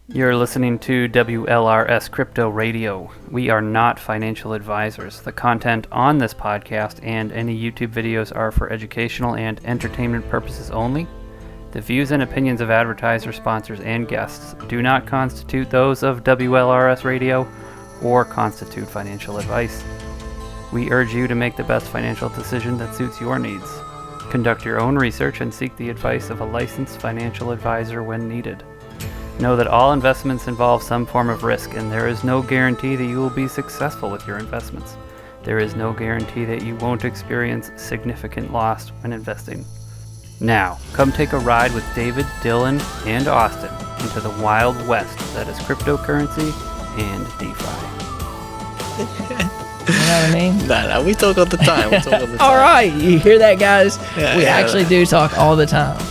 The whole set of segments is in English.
You're listening to WLRS Crypto Radio. We are not financial advisors. The content on this podcast and any YouTube videos are for educational and entertainment purposes only. The views and opinions of advertisers, sponsors, and guests do not constitute those of WLRS Radio or constitute financial advice. We urge you to make the best financial decision that suits your needs. Conduct your own research and seek the advice of a licensed financial advisor when needed. Know that all investments involve some form of risk, and there is no guarantee that you will be successful with your investments. There is no guarantee that you won't experience significant loss when investing. Now, come take a ride with David, Dylan, and Austin into the Wild West that is cryptocurrency and DeFi. You know what I mean? No, we talk all the time. All right, you hear that, guys? We actually do talk all the time.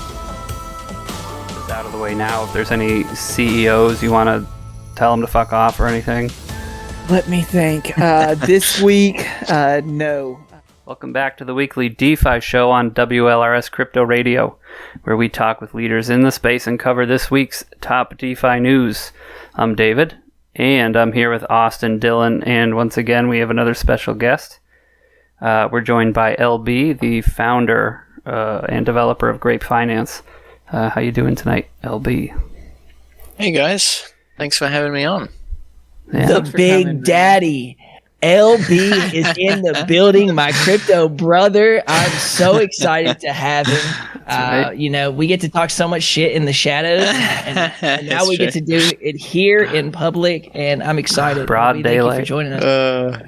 Out of the way now. If there's any CEOs you want to tell them to fuck off or anything. Let me think. This week, no. Welcome back to the weekly DeFi Show on WLRS Crypto Radio, where we talk with leaders in the space and cover this week's top DeFi news. I'm David, and I'm here with Austin, Dylan, and once again we have another special guest. We're joined by LB, the founder and developer of Grape Finance. How you doing tonight, LB? Hey guys, thanks for having me on. Yeah. The Big Daddy, LB, is in the building. My crypto brother. I'm so excited to have him. Right. You know, we get to talk so much shit in the shadows, and now we get to do it here in public, and I'm excited. Broad LB, daylight. Thank you for joining us.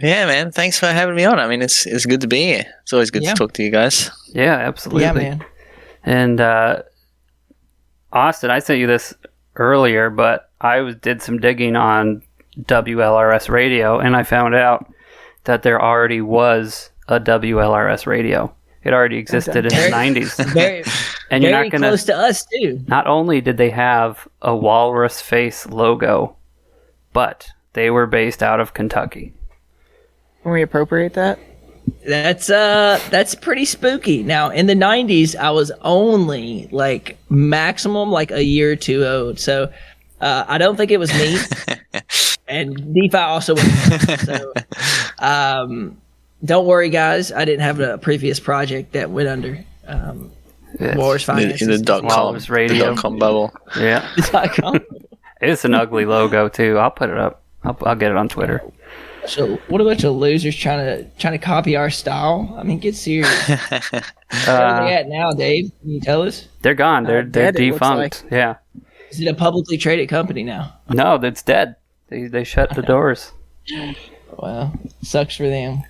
Yeah, man, thanks for having me on. I mean, it's good to be here. It's always good to talk to you guys. Yeah, absolutely. Yeah, man. And Austin, I sent you this earlier, but I did some digging on WLRS Radio, and I found out that there already was a WLRS Radio. It already existed in the 90s. Very, And you're very not gonna, close to us, too. Not only did they have a walrus face logo, but they were based out of Kentucky. Can we appropriate that? That's pretty spooky. Now, in the 90s, I was only like maximum like a year or two old, so I don't think it was me. And DeFi also wasn't. So, don't worry, guys. I didn't have a previous project that went under. Walrus Finance in the Walrus Radio. the .com bubble. Yeah, it's an ugly logo too. I'll put it up. I'll get it on Twitter. So what a bunch of losers trying to copy our style. I mean, get serious. Where are they at now, Dave? Can you tell us? They're gone. They're dead, it looks defunct. like. Yeah. Is it a publicly traded company now? No, it's dead. They shut the doors. Well, sucks for them.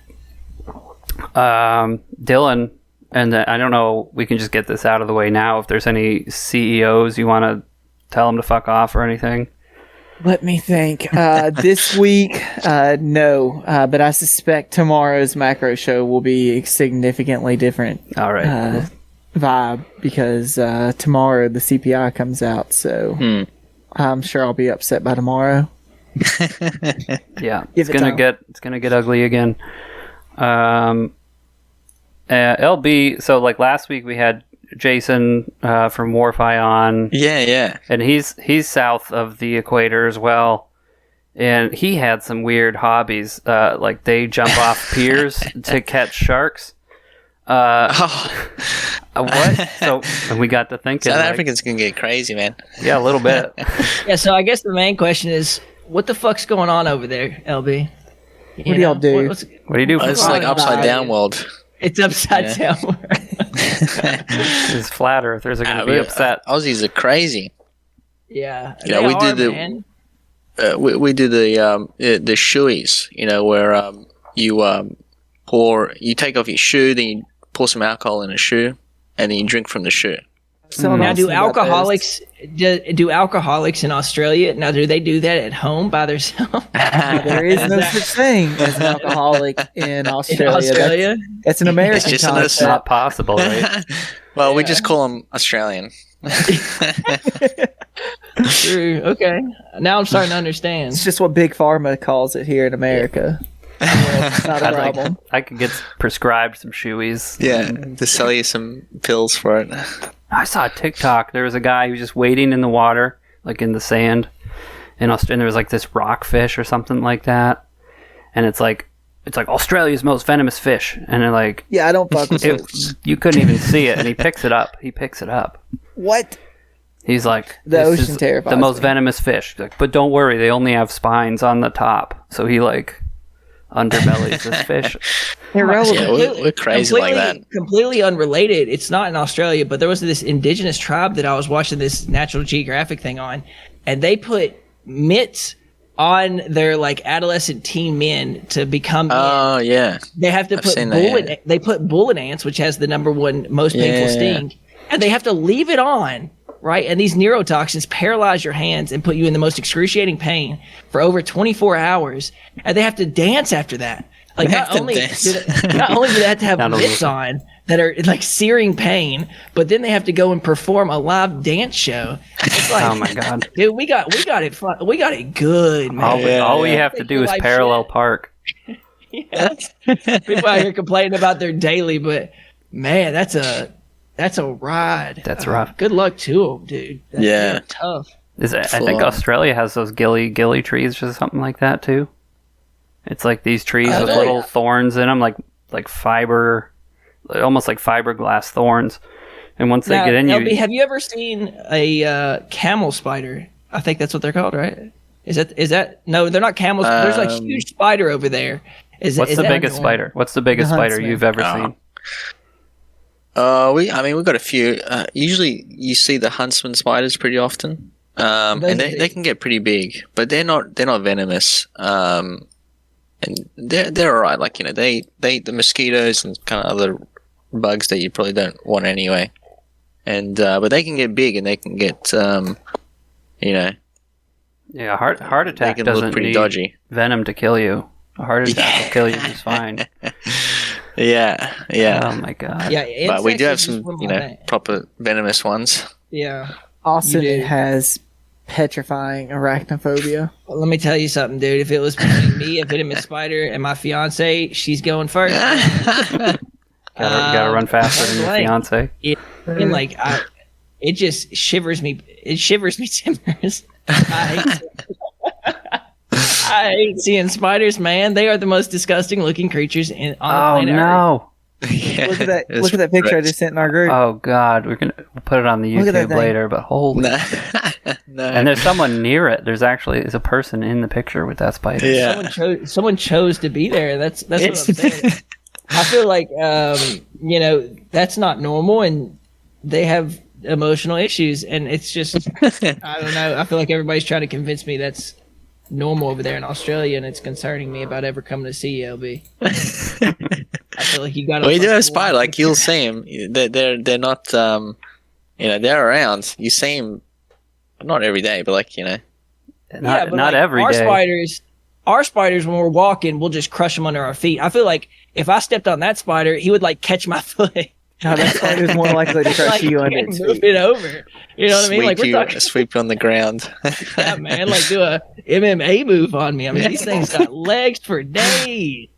Dylan, and I don't know. We can just get this out of the way now. If there's any CEOs you want to tell them to fuck off or anything. Let me think. This week, no. But I suspect tomorrow's macro show will be significantly different. All right. Vibe, because tomorrow the CPI comes out, so I'm sure I'll be upset by tomorrow. Yeah, Give it's it gonna get ugly again. LB. So like last week we had Jason from Warfi on. Yeah. And he's south of the equator as well. And he had some weird hobbies, like they jump off piers to catch sharks. What? So and we got to thinking. South Africans can get crazy, man. Yeah, a little bit. Yeah, so I guess the main question is, what the fuck's going on over there, LB? What do y'all do? What do you do? For It's fun? like upside down world. It's upside down. It's flat earthers are going to be upset. Aussies are crazy. Yeah, You know, we do the shoeies. You know, where you take off your shoe, then you pour some alcohol in a shoe, and then you drink from the shoe. Now, do alcoholics in Australia? Now, do they do that at home by themselves? There is no such thing as an alcoholic in Australia. That's an American It's just concept. It's not possible, right? Well, we just call them Australian. True. Okay. Now I'm starting to understand. It's just what Big Pharma calls it here in America. It's not a problem. I could get prescribed some shoeies. Yeah, to sell you some pills for it. I saw a TikTok. There was a guy who was just wading in the water, like in the sand, in Australia. And there was like this rockfish or something like that, and it's like Australia's most venomous fish, and they're like, Yeah, I don't fuck with it. you couldn't even see it, and he picks it up. What? He's like, The this ocean is terrifies the most me. venomous fish. Like, but don't worry, they only have spines on the top. So he like underbellies this fish. Irrelevant. Yeah, we're crazy like that. Completely unrelated. It's not in Australia, but there was this indigenous tribe that I was watching this National Geographic thing on, and they put mitts on their like adolescent teen men to become men. Oh yeah. They have to put seen that, bullet. yeah. They put bullet ants, which has the number one most painful sting, and they have to leave it on, right? And these neurotoxins paralyze your hands and put you in the most excruciating pain for over 24 hours, and they have to dance after that. Like not only do they have to have mitts on that are like searing pain, but then they have to go and perform a live dance show. It's like, Oh my god! dude, we got it fun. We got it good, man. All we have to do is Like parallel shit. park. Yeah. People out here complaining about their daily, but man, that's a ride. That's rough. Good luck to them, dude. They're tough. I think Australia has those gilly trees or something like that too. It's like these trees with little thorns in them, like fiber, almost like fiberglass thorns. And once they get in LB, you, have you ever seen a camel spider? I think that's what they're called, right? Is that? No, they're not camels. There's like a huge spider over there. what's the biggest spider? What's the biggest spider huntsman. you've ever seen? We've got a few. Usually, you see the huntsman spiders pretty often, and they can get pretty big, but they're not venomous. And they're all right. Like they eat the mosquitoes and kind of other bugs that you probably don't want anyway. And but they can get big and they can get Yeah, heart attack can look doesn't pretty need dodgy. venom to kill you. A heart attack will kill you just fine. Yeah. Oh my god. Yeah, But we do have insects is some, one of my things. proper venomous ones. Yeah. Austin You do. has petrifying arachnophobia. Well, let me tell you something, dude. If it was between me, a venomous spider, and my fiance, she's going first. Gotta run faster than your like- fiance. And like, it just shivers me. It shivers me timbers. I hate seeing spiders, man. They are the most disgusting looking creatures on the Oh planet Earth. no! Look at that! Look at that picture I just sent in our group. Oh god, we'll put it on the Look at that YouTube thing. later. But holy, No. and there's someone near it. There's a person in the picture with that spider. Yeah. Someone chose to be there. That's what I'm saying. I feel like that's not normal, and they have emotional issues, and it's just I don't know. I feel like everybody's trying to convince me that's normal over there in Australia, and it's concerning me about ever coming to see you, LB. I feel like you got. Well, you do have spider. Like you'll see them. They're not. They're around. You see them, not every day, but Not every our day. Our spiders, when we're walking, we'll just crush them under our feet. I feel like if I stepped on that spider, he would like catch my foot. No, that spider's more likely to crush Like, you under its move feet. it over. You know what I mean? Like we're talking, sweep you on the ground. yeah, man. Like do a MMA move on me. I mean, these things got legs for days.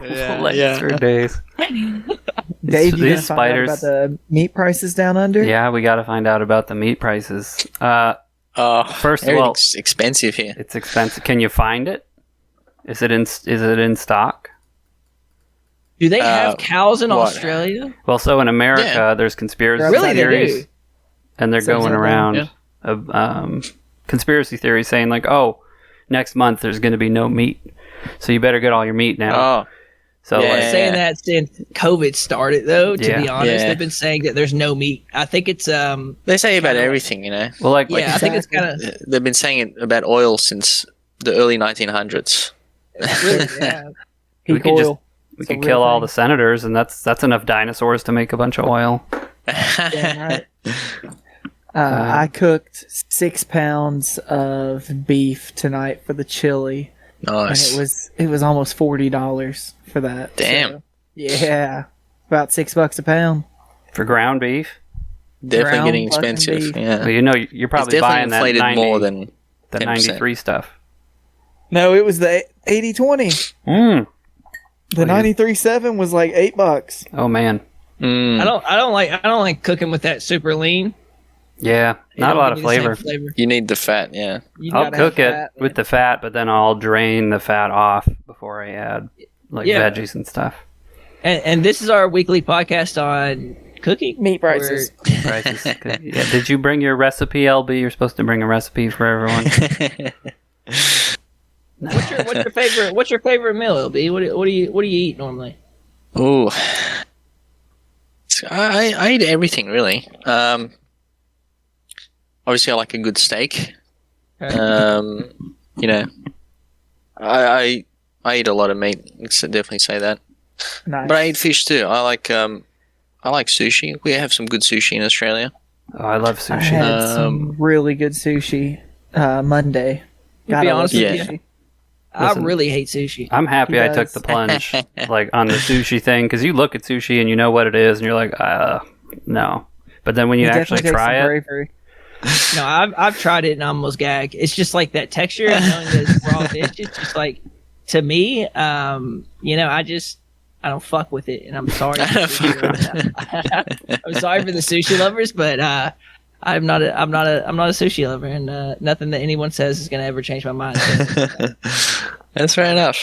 Legs for days. Dave, you These gonna find out spiders- about the meat prices down under? Yeah, we got to find out about the meat prices. First of all, everything's expensive here. it's expensive. Can you find it? Is it in stock? Do they have cows in what? Australia? Well, so in America, Yeah. there's conspiracy Really, they theories, do. and they're So going is that around of conspiracy theories saying like, "Oh, next month there's going to be no meat, so you better get all your meat now." Oh, So Yeah. like, Saying that since COVID started, though. To Yeah. be honest, Yeah. they've been saying that there's no meat. I think it's they say about everything, well, like yeah. I think it's kind of They've been saying it about oil since the early 1900s. really, yeah. we Peak could just oil. we It's a could real kill all thing. the senators, and that's enough dinosaurs to make a bunch of oil. Damn right. I cooked 6 pounds of beef tonight for the chili, Nice. and it was almost $40 for that. Damn. So, yeah, about $6 a pound. For ground beef, Definitely ground getting fucking expensive. beef. Yeah. well, you know you're It's probably buying definitely that inflated 90, more than the 10%. 93 stuff. No, it was the 80/20. Mm. The 93.7 was like $8. Oh man, Mm. I don't like cooking with that super lean. Yeah, They not a don't lot give of you the same flavor. You need the fat, yeah. You I'll gotta cook have it fat, with the fat, but then I'll drain the fat off before I add veggies and stuff. And this is our weekly podcast on cooking. Meat prices. Prices. Yeah. Did you bring your recipe, LB? You're supposed to bring a recipe for everyone. What's your favorite meal, LB? What do you eat normally? Ooh. I eat everything, really. Obviously, I like a good steak. You know, I eat a lot of meat. Let's definitely say that. Nice. But I eat fish too. I like sushi. We have some good sushi in Australia. Oh, I love I sushi. had some really good sushi Monday. To be honest with Yeah. you, I really hate sushi. I'm happy He I took does. the plunge, like on the sushi thing, because you look at sushi and you know what it is, and you're like, no. But then when you actually try it, bravery. No, I've tried it and I almost gag. It's just like that texture and knowing that it's raw fish. It's just like, to me, I don't fuck with it, and I'm sorry. I'm sorry for the sushi lovers, but I'm not a sushi lover, and nothing that anyone says is gonna ever change my mind. That's fair enough.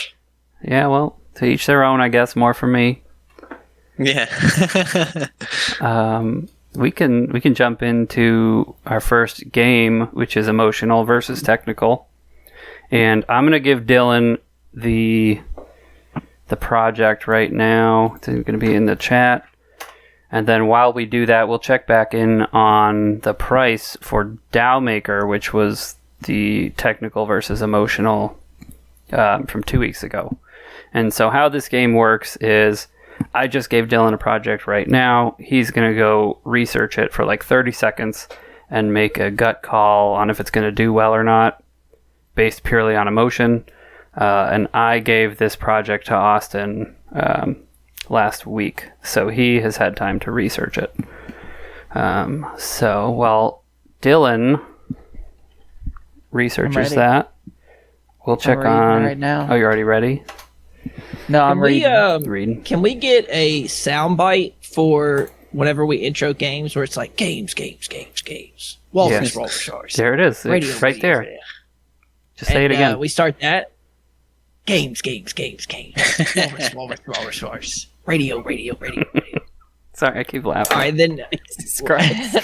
yeah, well, to each their own, I guess. More for me. Yeah. We can jump into our first game, which is emotional versus technical, and I'm gonna give Dylan the project right now. It's going to be in the chat, and then while we do that, we'll check back in on the price for DAO Maker, which was the technical versus emotional from 2 weeks ago. And so how this game works is, I just gave Dylan a project right now. He's going to go research it for like 30 seconds and make a gut call on if it's going to do well or not, based purely on emotion. And I gave this project to Austin last week, so he has had time to research it. So while Dylan researches that, we'll check on right now. Oh, you're already ready? No, I'm reading. Reading. Can we get a soundbite for whenever we intro games where it's like games? Walrus, Walrus. There it is. Radio, it's right radio, there. radio. Just say it again. We start that. Games. Walrus. Radio. Sorry, I keep laughing. All right, then. Jesus Christ.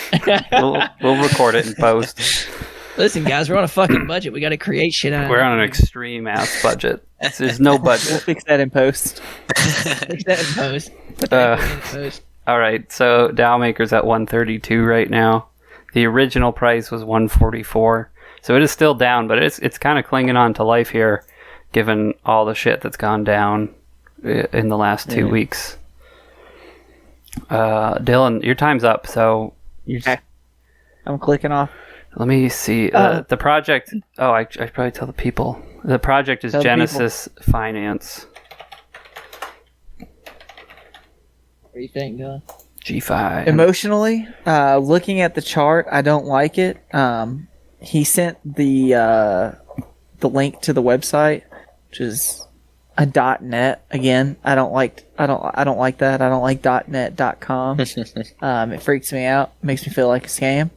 We'll record it in post. Listen, guys, we're on a fucking budget. We got to create shit out. We're on an extreme ass budget. There's no We'll budget. fix that in post. Fix that in post. Put that in post. All right, so DAO Maker's at 132 right now. The original price was 144, so it is still down, but it's kind of clinging on to life here, given all the shit that's gone down in the last 2 weeks. Dylan, your time's up, so you just, I'm clicking off. let me see. The project. Oh, I should probably tell the people. The project is Tell the Genesis Finance. What do you think, Dylan? G5. Emotionally, looking at the chart, I don't like it. He sent the link to the website, which is a .net. Again, I don't like that. I don't like .net.com. It freaks me out. Makes me feel like a scam.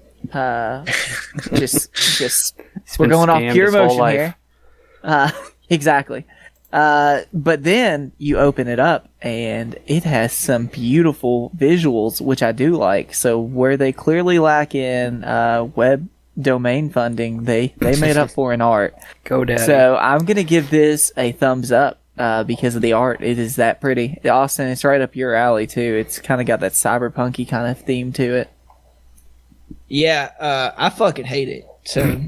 Just we're been going off scammed pure his whole emotion life. here. Exactly. But then you open it up and it has some beautiful visuals, which I do like. So where they clearly lack in web domain funding, they made up for in art. Go Daddy. So I'm gonna give this a thumbs up because of the art. It is that pretty. Austin, it's right up your alley too. It's kind of got that cyberpunky kind of theme to it. Yeah, I fucking hate it. So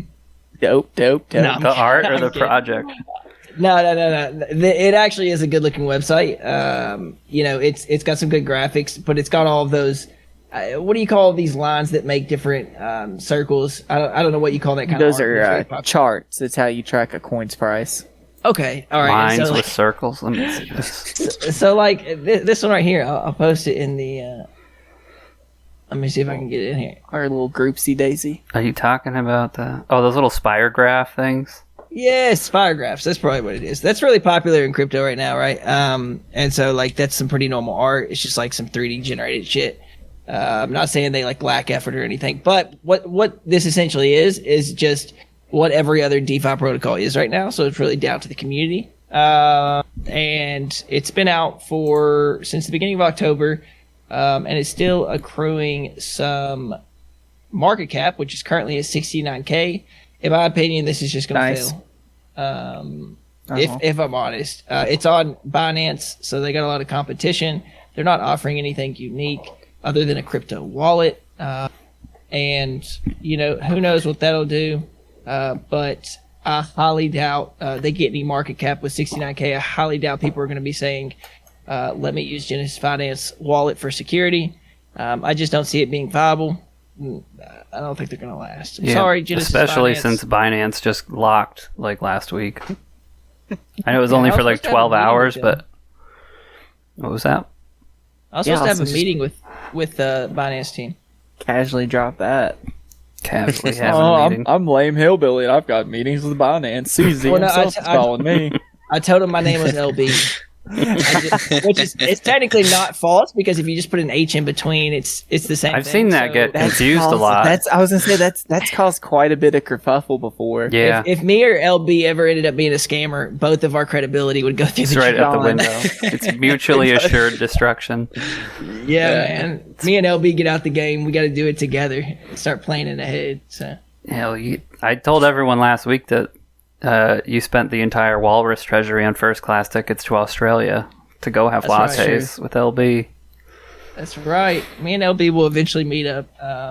Dope. No. the art or I'm the kidding. project? No. It actually is a good looking website. It's got some good graphics, but it's got all of those. What do you call these lines that make different circles? I don't know what you call that kind Those of art. are It's very charts. It's how you track a coin's price. okay. All right. Lines So, with circles. Let me see this. so like this one right here, I'll post it in the. Let me see if I can get it in here. Our little groupsie daisy. Are you talking about those little spire graph things? Yes, Firegraphs. That's probably what it is. That's really popular in crypto right now, right? And so like that's some pretty normal art. It's just like some 3D generated shit. I'm not saying they like lack effort or anything, but what this essentially is just what every other DeFi protocol is right now. So it's really down to the community. And it's been out since the beginning of October, and it's still accruing some market cap, which is currently at 69K. In my opinion, this is just going to fail. If I'm honest, it's on Binance, so they got a lot of competition. They're not offering anything unique other than a crypto wallet. And, who knows what that'll do. But I highly doubt they get any market cap with 69K. I highly doubt people are going to be saying, let me use Genesis Finance wallet for security. I just don't see it being viable. I don't think they're going to last. Sorry, Genesis especially Finance. since Binance just locked like last week. I know it was only for like 12 hours, but what was that? I was supposed to have a meeting with the Binance team. Casually drop that. Casually having a meeting. I'm lame hillbilly and I've got meetings with Binance. Susie himself is calling me. I told him my name was LB. It's technically not false because if you just put an H in between, it's the same. I've seen that get confused a lot. I was gonna say that's caused quite a bit of kerfuffle before. Yeah. If me or LB ever ended up being a scammer, both of our credibility would go through It's right out the window. It's mutually assured destruction. Yeah, man. Me and LB get out the game. We got to do it together. Start playing in the head. So. Hell, I told everyone last week that you spent the entire Walrus treasury on first class tickets to Australia to go have lattes with LB. That's right. Me and LB will eventually meet up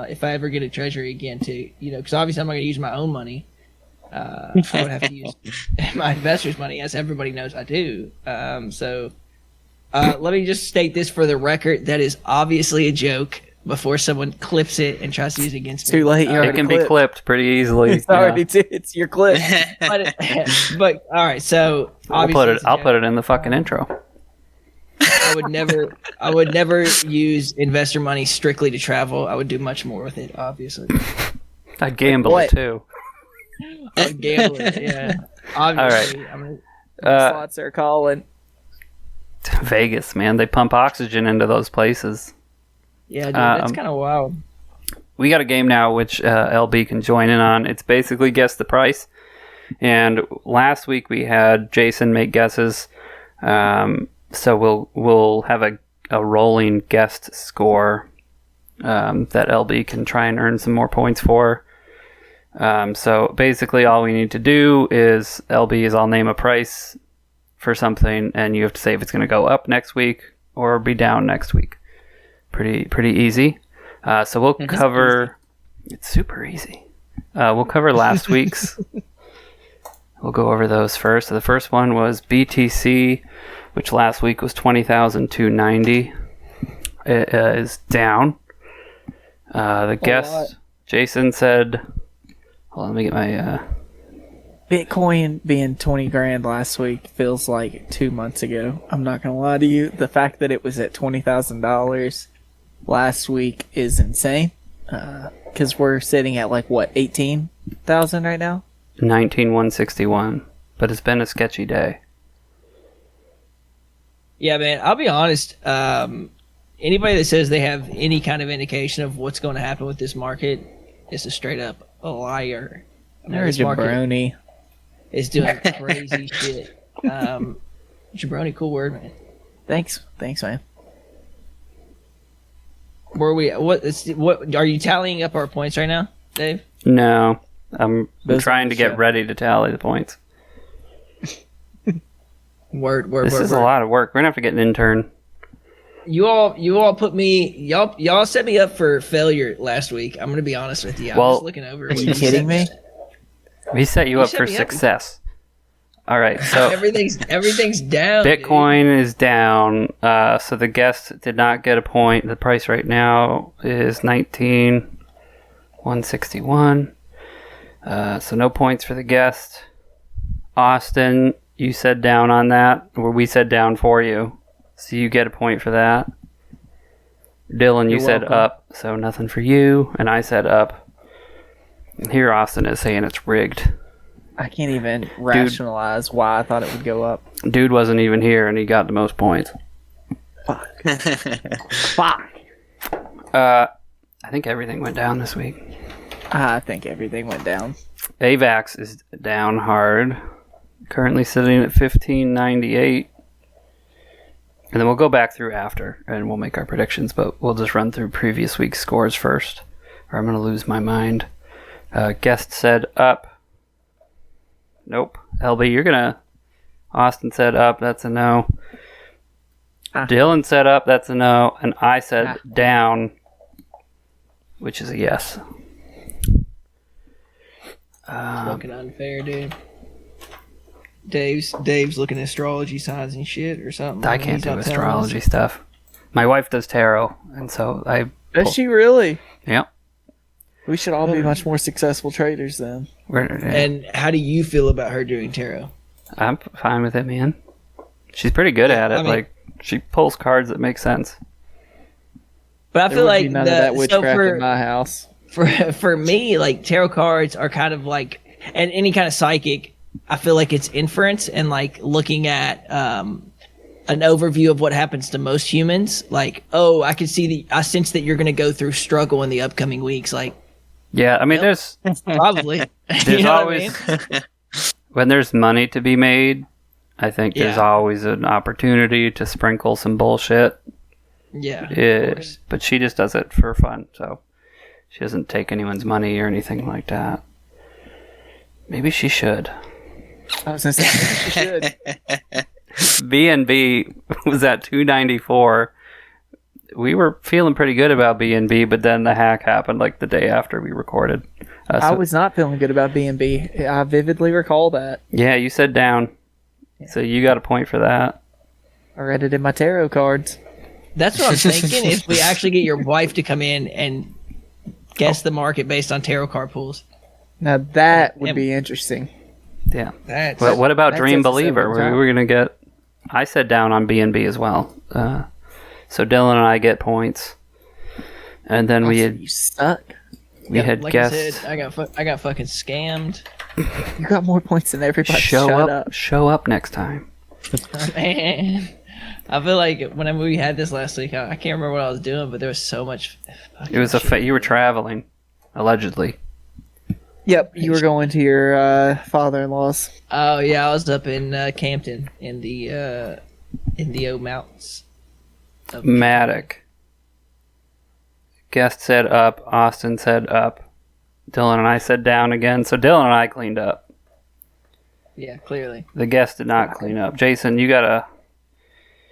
if I ever get a treasury again too. Because obviously I'm not going to use my own money. I would have to use my investors' money, as everybody knows I do. So let me just state this for the record. That is obviously a joke. Before someone clips it and tries to use it against me. Too late. It can be clipped pretty easily. It's your clip. but all right, so I'll put it in the fucking intro. I would never use investor money strictly to travel. I would do much more with it, obviously. I'd gamble it too. I would gamble it, yeah. Obviously. All right. Slots are calling. Vegas, man. They pump oxygen into those places. Yeah, dude, that's kind of wild. We got a game now which LB can join in on. It's basically guess the price. And last week we had Jason make guesses. So we'll have a rolling guest score that LB can try and earn some more points for. So basically all we need to do is I'll name a price for something, and you have to say if it's going to go up next week or be down next week. Pretty easy. So we'll cover. It's super easy. We'll cover last week's. We'll go over those first. So the first one was BTC, which last week was 20,290. It is down. The guest Jason said. Hold on, let me get my. Bitcoin being 20 grand last week feels like 2 months ago. I'm not gonna lie to you. The fact that it was at $20,000 last week is insane. Because we're sitting at 18,000 right now? 19,161. But it's been a sketchy day. Yeah, man. I'll be honest. Anybody that says they have any kind of indication of what's going to happen with this market is a straight up liar. They're a jabroni. Is doing crazy shit. Jabroni, cool word, man. Thanks, man. Were we? What are you tallying up our points right now, Dave? No, I'm trying to get ready to tally the points. Word. This is a lot of work. We're gonna have to get an intern. You all put me. Y'all set me up for failure last week. I'm gonna be honest with you. I was looking over. Are you kidding me? We set you up for success. All right, so everything's down. Bitcoin is down. So the guest did not get a point. The price right now is 19,161. So no points for the guest. Austin, you said down on that, or we said down for you. So you get a point for that. Dylan, you said up, so nothing for you. And I said up. And here Austin is saying it's rigged. I can't even rationalize why I thought it would go up. Dude wasn't even here, and he got the most points. Fuck. I think everything went down this week. I think everything went down. AVAX is down hard. Currently sitting at 1598. And then we'll go back through after and we'll make our predictions, but we'll just run through previous week's scores first, or I'm going to lose my mind. Guest said up. Nope. LB, you're going to... Austin said up. That's a no. Dylan said up. That's a no. And I said down, which is a yes. Fucking unfair, dude. Dave's looking at astrology signs and shit or something. I can't do astrology stuff. My wife does tarot, and so I... Does she really? Yep. We should all be much more successful traders then. And how do you feel about her doing tarot? I'm fine with it, man. She's pretty good at it. Like, she pulls cards that make sense. But I feel like none of that witchcraft in my house. For me, like, tarot cards are kind of like, and any kind of psychic, I feel like it's inference and like looking at an overview of what happens to most humans. Like, oh, I sense that you're going to go through struggle in the upcoming weeks. Like, yeah, I mean, there's probably there's always when there's money to be made. I think there's always an opportunity to sprinkle some bullshit. Yeah, but she just does it for fun, so she doesn't take anyone's money or anything like that. Maybe she should. I was going to say, she should. BNB was at 294. We were feeling pretty good about BNB, but then the hack happened like the day after we recorded. I was not feeling good about BNB. I vividly recall that. Yeah, you said down. So you got a point for that. I read it in my tarot cards. That's what I'm thinking, is we actually get your wife to come in and guess the market based on tarot card pools. Now that would be interesting. Yeah. Well, what about Dream Believer? We were going to get... I said down on BNB as well. So Dylan and I get points. And then we had... You suck. We had like guests... I said, I got fucking scammed. You got more points than everybody. Show up. Show up next time. Man. I feel like whenever we had this last week, I can't remember what I was doing, but there was so much... It was you were traveling, allegedly. Yep, you were going to your father-in-law's. Oh yeah, I was up in Campton in the old mountains. Matic. Guest said up. Austin said up. Dylan and I said down again. So Dylan and I cleaned up. Yeah, clearly. The guest did not clean up. Jason, you gotta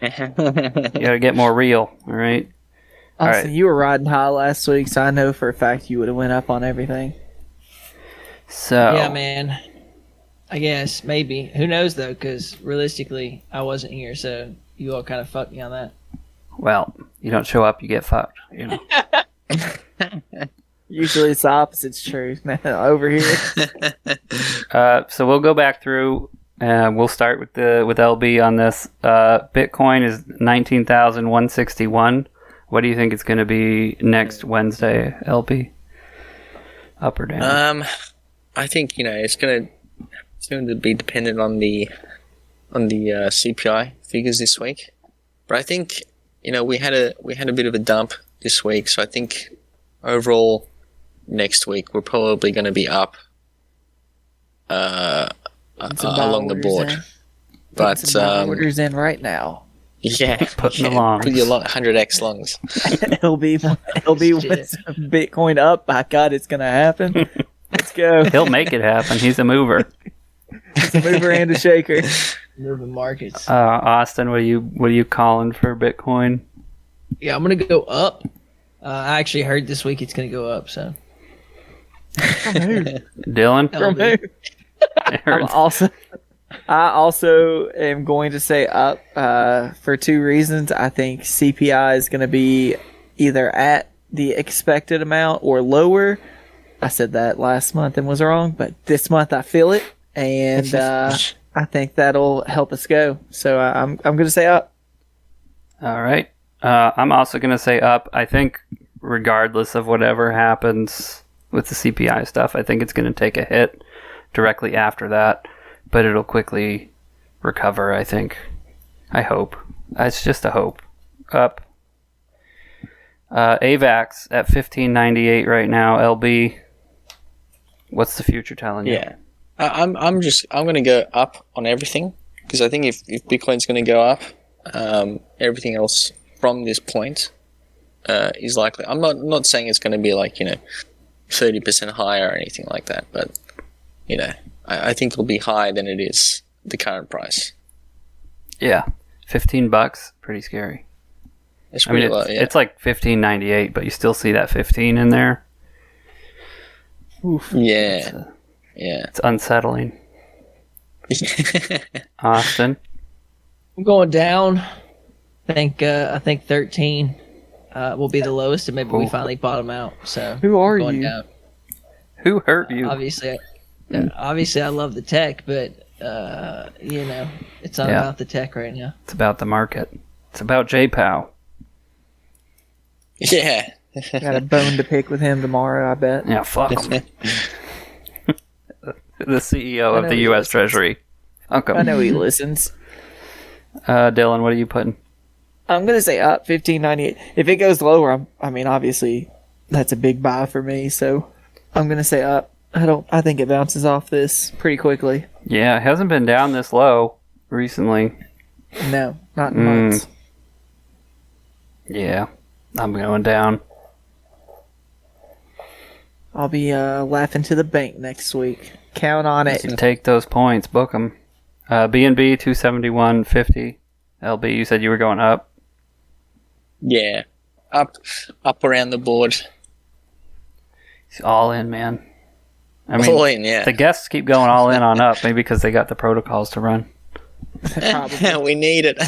get more real. All right. Austin, you were riding high last week, so I know for a fact you would have went up on everything. So yeah, man. I guess maybe. Who knows though? Because realistically, I wasn't here, so you all kind of fucked me on that. Well, you don't show up, you get fucked. You know. Usually it's the opposite's true. Over here. So we'll go back through. We'll start with LB on this. Bitcoin is 19,161. What do you think it's going to be next Wednesday, LB? Up or down? I think it's going to be dependent on the CPI figures this week. But I think we had a bit of a dump this week, so I think overall next week we're probably going to be up along the board. But orders in right now. Yeah, putting along. Put your 100x longs. It'll be with Bitcoin up. By God, it's gonna happen. Let's go. He'll make it happen. He's a mover. He's a mover and a shaker. Moving markets. Austin, what are you calling for Bitcoin? Yeah, I'm gonna go up. I actually heard this week it's gonna go up. So. Dylan. From who? I also am going to say up for two reasons. I think CPI is going to be either at the expected amount or lower. I said that last month and was wrong, but this month I feel it, and I think that'll help us go. So I'm going to say up. All right. I'm also going to say up. I think regardless of whatever happens with the CPI stuff, I think it's going to take a hit directly after that. But it'll quickly recover, I think. I hope. It's just a hope. Up. AVAX at 15.98 right now. LB, what's the future telling you? Yeah, I'm going to go up on everything, because I think if Bitcoin's going to go up, everything else from this point is likely. I'm not saying it's going to be like 30% higher or anything like that, but I think it'll be higher than it is the current price. Yeah, $15, pretty scary. It's pretty low. Yeah. It's like 15.98, but you still see that 15 in there. Oof. Yeah. It's unsettling. Austin, I'm going down. I think 13 will be the lowest, and maybe we finally bottom out. So Who are going you? down. who hurt you? Obviously, I love the tech, but it's not about the tech right now. It's about the market. It's about JPOW. Yeah. Got a bone to pick with him tomorrow, I bet. Yeah, fuck him. The CEO of the U.S. Treasury. Okay. I know he listens. Dylan, what are you putting? I'm gonna say up 15.98. If it goes lower, obviously that's a big buy for me. So I'm gonna say up. I think it bounces off this pretty quickly. Yeah, it hasn't been down this low recently. No, not in months. Yeah, I'm going down. I'll be laughing to the bank next week. Count on it. Take those points, book them. BNB 271.50. LB, you said you were going up. Yeah. Up around the board. He's all in, man. I mean, All in, yeah. the guests keep going all in on up, maybe because they got the protocols to run. We need it.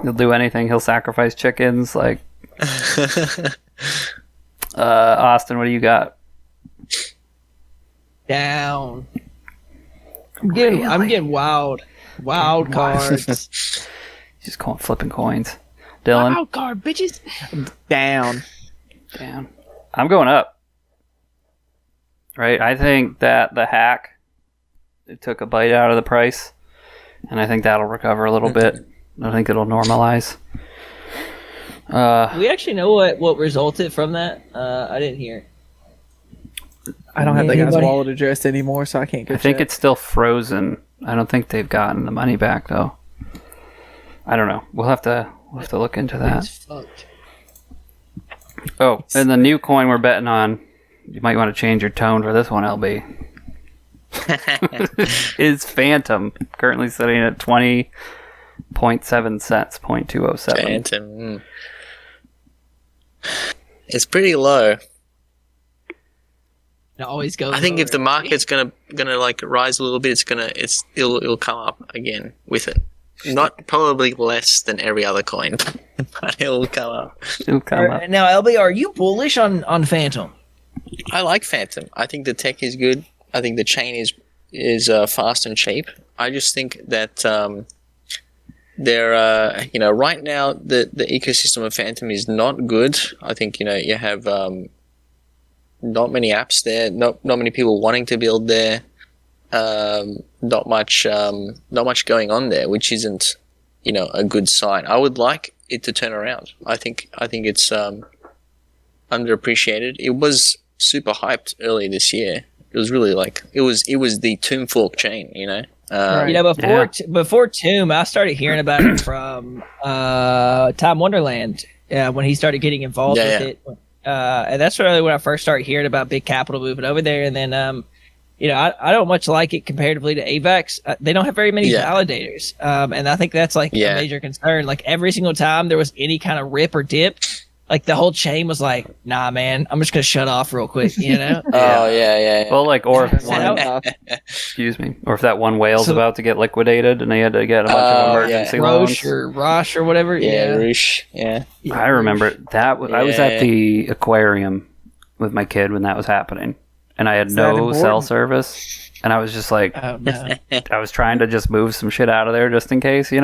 He'll do anything. He'll sacrifice chickens. Like, Austin, what do you got? Down. I'm getting wild cards. He's just flipping coins. Dylan? Wild card, bitches. Down. Damn. I'm going up. Right? I think that the hack, it took a bite out of the price, and I think that'll recover a little bit. I think it'll normalize. We actually know what resulted from that. I didn't hear. I don't have the guy's Anybody? wallet address anymore, so I can't go I think check. it's still frozen. I don't think they've gotten the money back, though. I don't know. We'll have to look into that. It's fucked. Oh, and the new coin we're betting on, you might want to change your tone for this one, LB. Is Phantom, currently sitting at 20.7 cents, 0.207. Phantom. It's pretty low. It always goes. I think if lower. the market's gonna like rise a little bit, it'll come up again with it. Not probably less than every other coin, but it'll come up. It'll come up. Now, LB, are you bullish on Phantom? I like Phantom. I think the tech is good. I think the chain is fast and cheap. I just think that they're right now the ecosystem of Phantom is not good. I think you have not many apps there, not many people wanting to build there. Not much going on there, which isn't a good sign. I would like it to turn around. I think it's underappreciated. It was super hyped early this year. It was really it was the Tomb Fork chain, Right. Before Tomb, I started hearing about it from Time Wonderland when he started getting involved with it. And that's really when I first started hearing about big capital moving over there. And then, I don't much like it comparatively to AVAX. They don't have very many validators. And I think that's a major concern. Like every single time there was any kind of rip or dip, like the whole chain was like, nah, man, I'm just going to shut off real quick, Oh, yeah. Well, or if or if that one whale's about to get liquidated and they had to get a bunch of emergency loans. Roche or whatever. Yeah, Roosh, yeah. I remember that. I was at the aquarium with my kid when that was happening, and I had no cell service. And I was just like, Oh, no. I was trying to just move some shit out of there just in case, They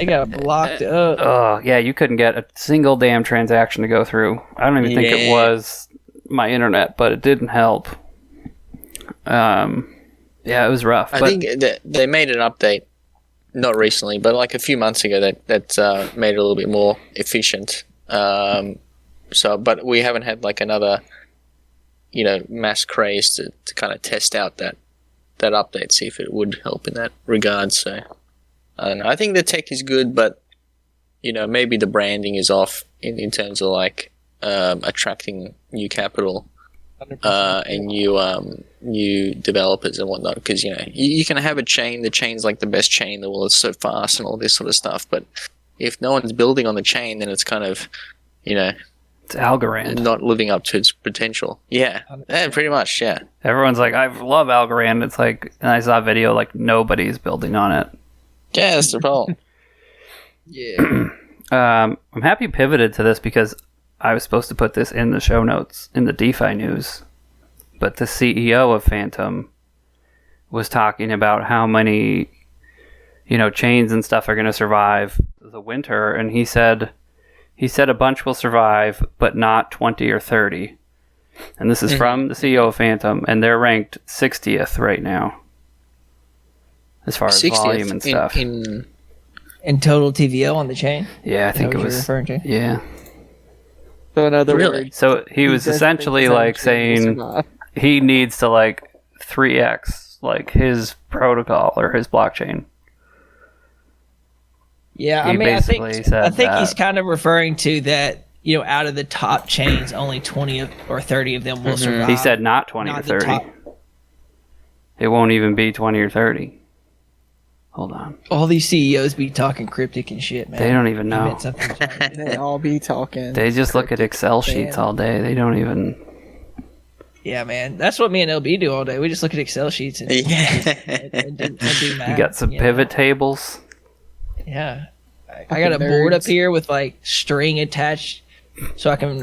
got blocked up. Oh, yeah, you couldn't get a single damn transaction to go through. I don't even think it was my internet, but it didn't help. Yeah, it was rough. I think they made an update not recently, but like a few months ago, that made it a little bit more efficient. But we haven't had like another, mass craze to kind of test out that update, see if it would help in that regard. So I don't know. I think the tech is good, but maybe the branding is off in terms of like attracting new capital and new developers and whatnot. Because you can have a chain. The chain's like the best chain in the world. It's so fast and all this sort of stuff. But if no one's building on the chain, then it's kind of it's Algorand not living up to its potential. Yeah, pretty much. Yeah. Everyone's like, I love Algorand. It's like, and I saw a video like nobody's building on it. Yeah, that's the problem. Yeah. I'm happy you pivoted to this because I was supposed to put this in the show notes in the DeFi news, but the CEO of Phantom was talking about how many, chains and stuff are going to survive the winter, and he said a bunch will survive, but not 20 or 30. And this is from the CEO of Phantom, and they're ranked 60th right now as far as volume and stuff. In total TVL on the chain? Yeah, I think it was. Referring to? Yeah. So in other words, so he was essentially like saying he needs to like 3x like his protocol or his blockchain. Yeah, I think he's kind of referring to that, out of the top chains, only 20 or 30 of them will survive. He said not 20 or 30. It won't even be 20 or 30. Hold on. All these CEOs be talking cryptic and shit, man. They don't even know. They all be talking. They just look at Excel sheets all day. They don't even... Yeah, man. That's what me and LB do all day. We just look at Excel sheets and do math. You got some pivot tables. Yeah. I got a board up here with like string attached so I can,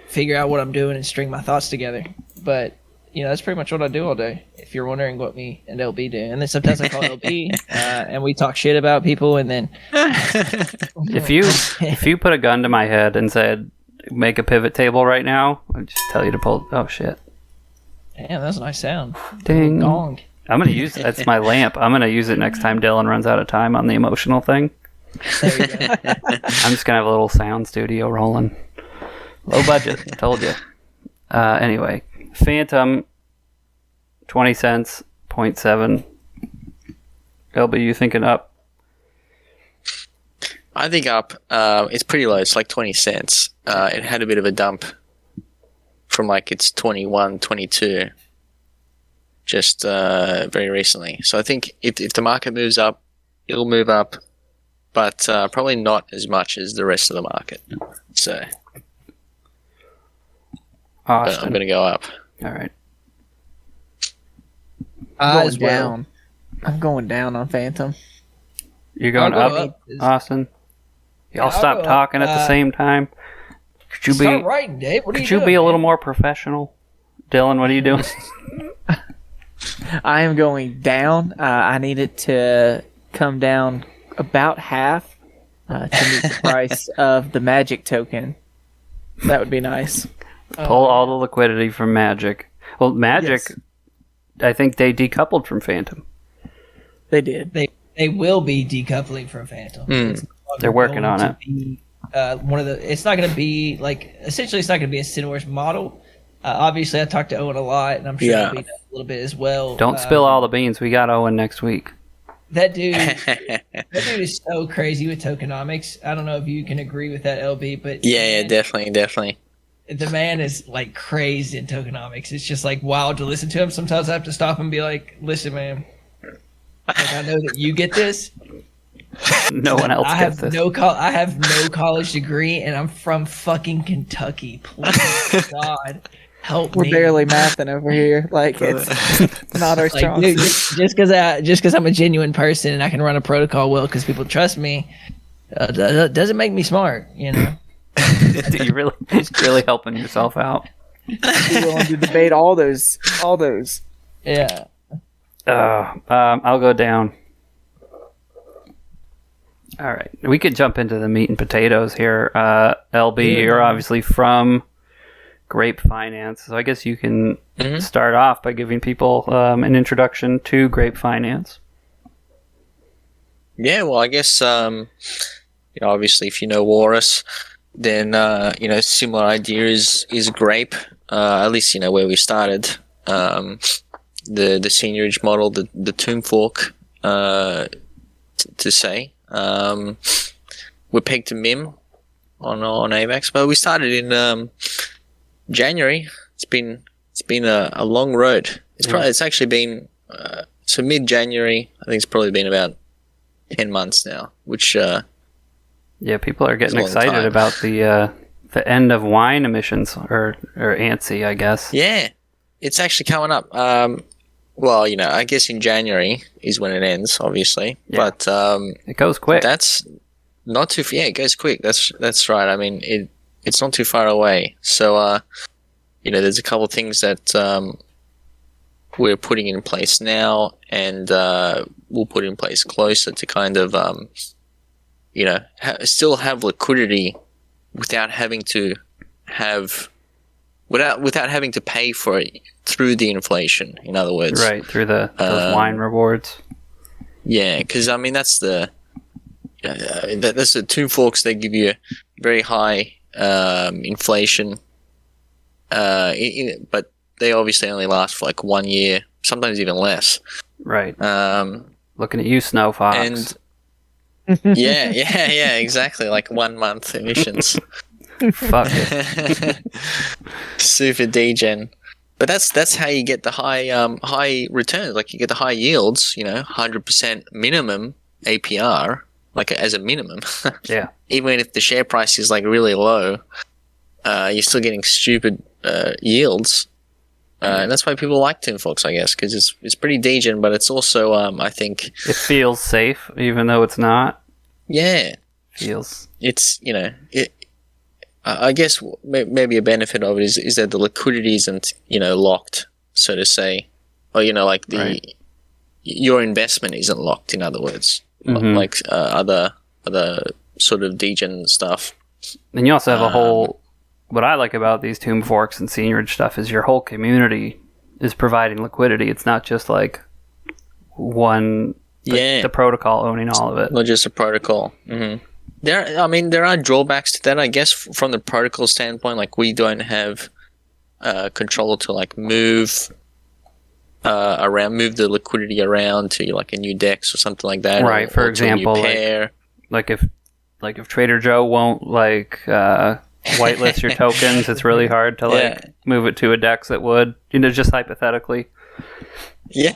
figure out what I'm doing and string my thoughts together. But, that's pretty much what I do all day, if you're wondering what me and LB do. And then sometimes I call LB and we talk shit about people. And then if you put a gun to my head and said, make a pivot table right now, I'd just tell you to pull. Oh, shit. Damn, that's a nice sound. Ding. Gong. I'm going to use that's my lamp. I'm going to use it next time Dylan runs out of time on the emotional thing. There you go. I'm just going to have a little sound studio rolling. Low budget, told you. Anyway, Phantom, 20 cents, 0.7. LB, you thinking up? I think up. It's pretty low. It's like 20 cents. It had a bit of a dump from like its 21, 22 just very recently. So I think if the market moves up, it'll move up, but probably not as much as the rest of the market. So I'm going to go up. All right. I'm going down. I'm going down on Phantom. You're going up, Austin? Y'all stop talking at the same time. Could you start writing, Dave. What are you doing? Could you be a little more professional? Dylan, what are you doing? I am going down. I need it to come down about half to meet the price of the Magic token. That would be nice. Pull all the liquidity from Magic. Well, Magic, yes. I think they decoupled from Phantom. They did. They will be decoupling from Phantom. They're working on it. It's not going to be like, essentially it's not going to be a Cineworks model. Obviously I talked to Owen a lot, and I'm sure he'll be a little bit as well. Don't spill all the beans. We got Owen next week. That dude is so crazy with tokenomics. I don't know if you can agree with that, LB, but yeah, definitely. The man is like crazed in tokenomics. It's just like wild to listen to him. Sometimes I have to stop and be like, listen, man, like, I know that you get this. No one else gets this. I have no college degree, and I'm from fucking Kentucky. Please, God, help me. We're barely mathing over here. Like, it's not our strong suit. Just because I'm a genuine person and I can run a protocol well because people trust me, doesn't make me smart, you know? You're really helping yourself out. You're willing to debate all those. Yeah. I'll go down. All right. We could jump into the meat and potatoes here. LB, you're obviously from Grape Finance, so I guess you can start off by giving people an introduction to Grape Finance. Yeah, well, I guess obviously if you know Walrus, then similar idea is Grape. At least where we started. The seniorage model, the tomb fork, to say. We're pegged to MIM on AVAX, but we started in January. It's been a long road. It's actually been so mid-January. I think it's probably been about 10 months now, which people are getting excited about the end of wine emissions or ANSI, I guess. Yeah, it's actually coming up. Well, I guess in January is when it ends, obviously. Yeah. But it goes quick. That's not too. Yeah, it goes quick. That's right. I mean, it's not too far away. So, there's a couple of things that we're putting in place now, and we'll put in place closer to kind of, still have liquidity without having to pay for it through the inflation. In other words, right, through those wine rewards. Yeah, because I mean that's the tomb forks. They give you very high inflation, but they obviously only last for like 1 year, sometimes even less. Right. Looking at you, Snow Fox. And yeah, exactly. Like 1 month emissions. Fuck it. Super degen. But that's how you get the high returns. Like you get the high yields. 100% minimum APR, like as a minimum. Yeah. Even if the share price is like really low, you're still getting stupid yields. And that's why people like Tim Fox, I guess, because it's pretty degen, but it's also I think it feels safe, even though it's not. Yeah. It's I guess maybe a benefit of it is that the liquidity isn't locked, so to say, or like your investment isn't locked. In other words, like other sort of degen stuff. And you also have a whole. What I like about these tomb forks and seniorage stuff is your whole community is providing liquidity. It's not just like one. The protocol owning all of it. Not just a protocol. Mm-hmm. There are drawbacks to that, I guess, from the protocol standpoint. Like we don't have control to like move the liquidity around to like a new DEX or something like that. Right. For example, like if Trader Joe won't whitelist your tokens, it's really hard to move it to a DEX that would. Just hypothetically. Yeah.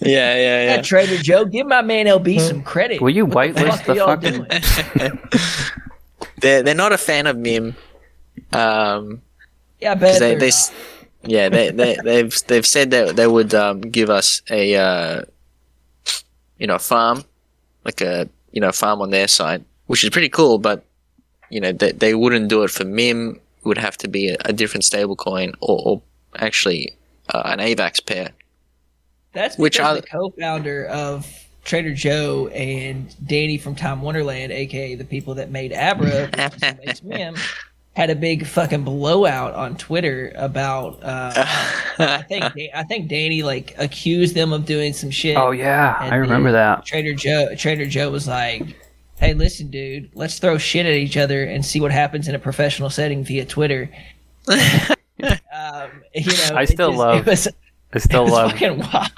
Yeah. Trader Joe, give my man LB some credit. Will you whitelist the fucking? They're not a fan of MIM. I bet they've said that they would give us a farm, like a farm on their side, which is pretty cool. But they wouldn't do it for MIM. It would have to be a different stablecoin or actually an AVAX pair. That's because the co-founder of Trader Joe and Danny from Time Wonderland, aka the people that made Abra, had a big fucking blowout on Twitter about. I think Danny accused them of doing some shit. Oh yeah, I remember that. Trader Joe was like, "Hey, listen, dude, let's throw shit at each other and see what happens in a professional setting via Twitter." I still love. Fucking wild.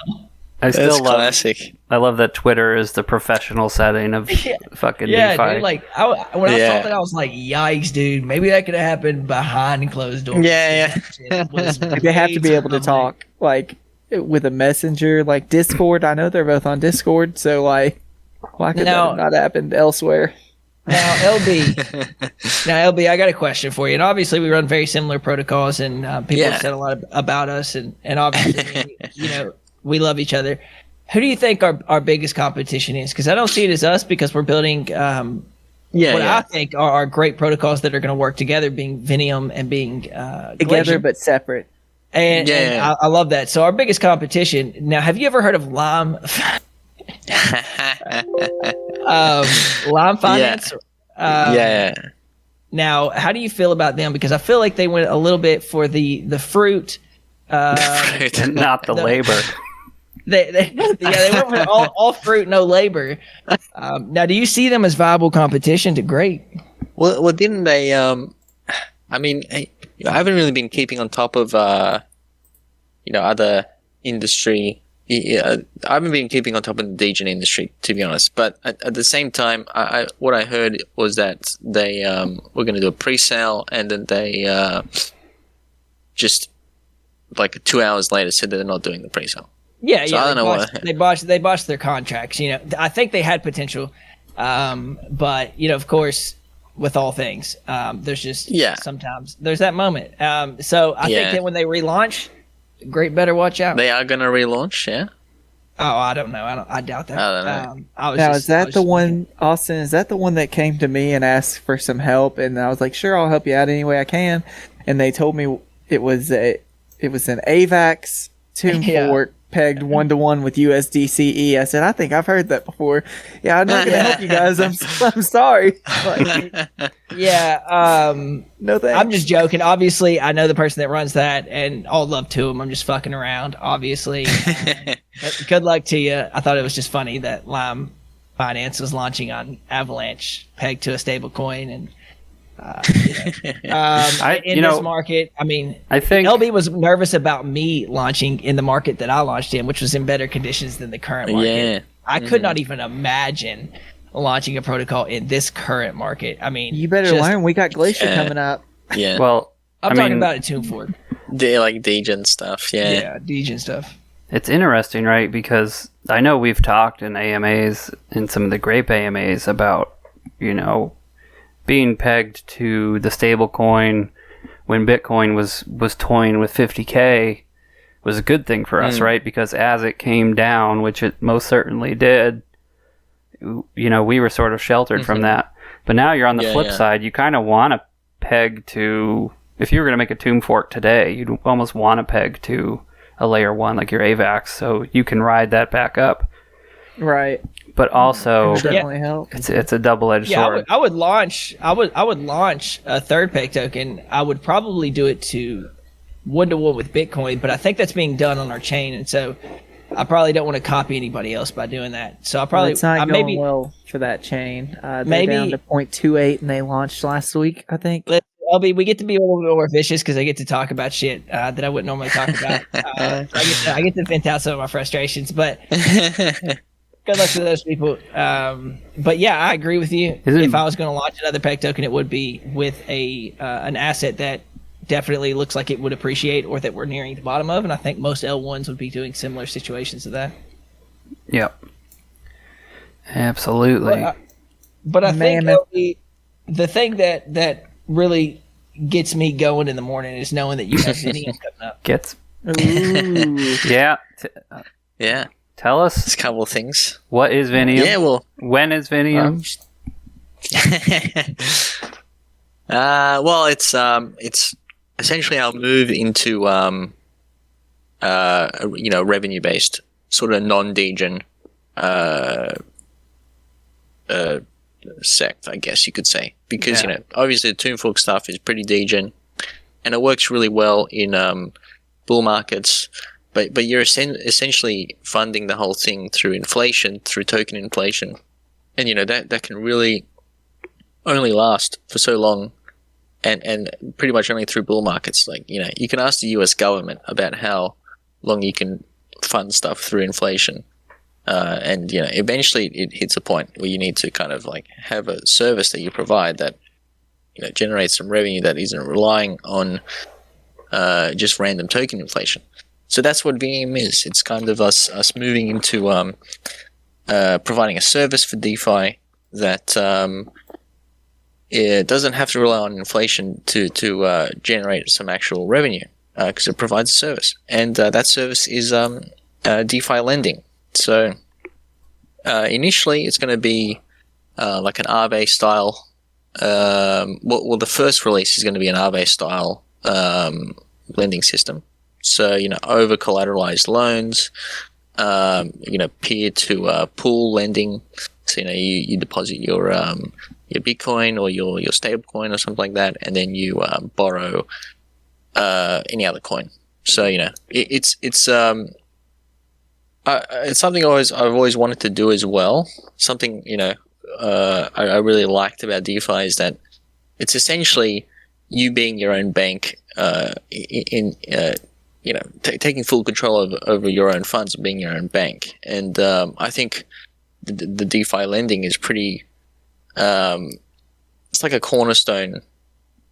That's classic. I love that Twitter is the professional setting of fucking DeFi. Dude, when I saw that, I was like, "Yikes, dude! Maybe that could have happened behind closed doors." Yeah. They have to be able to talk with a messenger, like Discord. I know they're both on Discord, so why could that have not happened elsewhere? Now, LB, I got a question for you. And obviously, we run very similar protocols, and people have said a lot about us, and obviously, we love each other. Who do you think our biggest competition is? Because I don't see it as us, because we're building I think are great protocols that are going to work together, being Vinium and being together Glacier. but separate. And I love that. So our biggest competition. Now, have you ever heard of Lime? Lime Finance. Now, how do you feel about them? Because I feel like they went a little bit for the fruit, and not the labor. they went for all fruit, no labor. Now, do you see them as viable competition to Grape? Well, didn't they? I mean, I haven't really been keeping on top of other industry. I haven't been keeping on top of the degen industry, to be honest. But at the same time, what I heard was that they were going to do a pre-sale, and then they just like 2 hours later said that they're not doing the pre-sale. Yeah, so yeah. I don't know they botched their contracts. I think they had potential, but of course, with all things, there's just sometimes there's that moment. So I think that when they relaunch, Grape better watch out. They are going to relaunch, yeah. Oh, I don't know. I doubt that. I don't know. Is that the one, Austin? Is that the one that came to me and asked for some help? And I was like, sure, I'll help you out any way I can. And they told me it was an AVAX tomb fort pegged 1-to-1 with USDCE. I said, I think I've heard that before. Yeah, I'm not going to help you guys. I'm sorry. No thanks. I'm just joking. Obviously, I know the person that runs that, and all love to him. I'm just fucking around. Obviously, good luck to you. I thought it was just funny that Lime Finance was launching on Avalanche pegged to a stable coin, and in this market, I think LB was nervous about me launching in the market that I launched in, which was in better conditions than the current market. Yeah. I could not even imagine launching a protocol in this current market. You better learn. We got Glacier coming up. Yeah. Well, I'm talking about a tomb fort. They like degen stuff. Yeah. Yeah, degen stuff. It's interesting, right? Because I know we've talked in AMAs, in some of the Grape AMAs, about being pegged to the stable coin when Bitcoin was toying with 50K was a good thing for us, right? Because as it came down, which it most certainly did, we were sort of sheltered from that. But now you're on the flip side. You kind of want to peg to, if you were going to make a tomb fork today, you'd almost want to peg to a layer 1 like your AVAX, so you can ride that back up. Right. But also, definitely help. It's a double-edged sword. I would launch a third peg token. I would probably do it to 1-to-1 with Bitcoin, but I think that's being done on our chain, and so I probably don't want to copy anybody else by doing that. So I probably it's not going well for that chain. They're down to 0.28, and they launched last week, I think. We get to be a little bit more vicious because I get to talk about shit that I wouldn't normally talk about. I get to vent out some of my frustrations, but good luck to those people. But yeah, I agree with you. If I was going to launch another peg token, it would be with an asset that definitely looks like it would appreciate, or that we're nearing the bottom of, and I think most L1s would be doing similar situations to that. Yep. Absolutely. But I think the thing that really gets me going in the morning is knowing that you have Vinium coming up. Yeah. Yeah. Tell us. There's a couple of things. What is Vinium? Yeah, well. When is Vinium? Well, it's essentially our move into revenue-based, sort of non-degen sect, I guess you could say, because obviously the tomb fork stuff is pretty degen, and it works really well in bull markets. But you're essentially funding the whole thing through inflation, through token inflation, and that can really only last for so long, and pretty much only through bull markets. Like you can ask the U.S. government about how long you can fund stuff through inflation. And eventually it hits a point where you need to kind of like have a service that you provide that generates some revenue that isn't relying on just random token inflation. So that's what Vinium is. It's kind of us moving into providing a service for DeFi that it doesn't have to rely on inflation to generate some actual revenue, because it provides a service, and that service is DeFi lending. So initially it's going to be like an Aave style. Well, the first release is going to be an Aave style lending system. So over collateralized loans, peer to pool lending. So you deposit your Bitcoin or your stable coin or something like that, and then you borrow any other coin. So it's it's something I've always wanted to do as well. Something I really liked about DeFi is that it's essentially you being your own bank, taking full control over your own funds, being your own bank. And I think the DeFi lending is pretty. It's like a cornerstone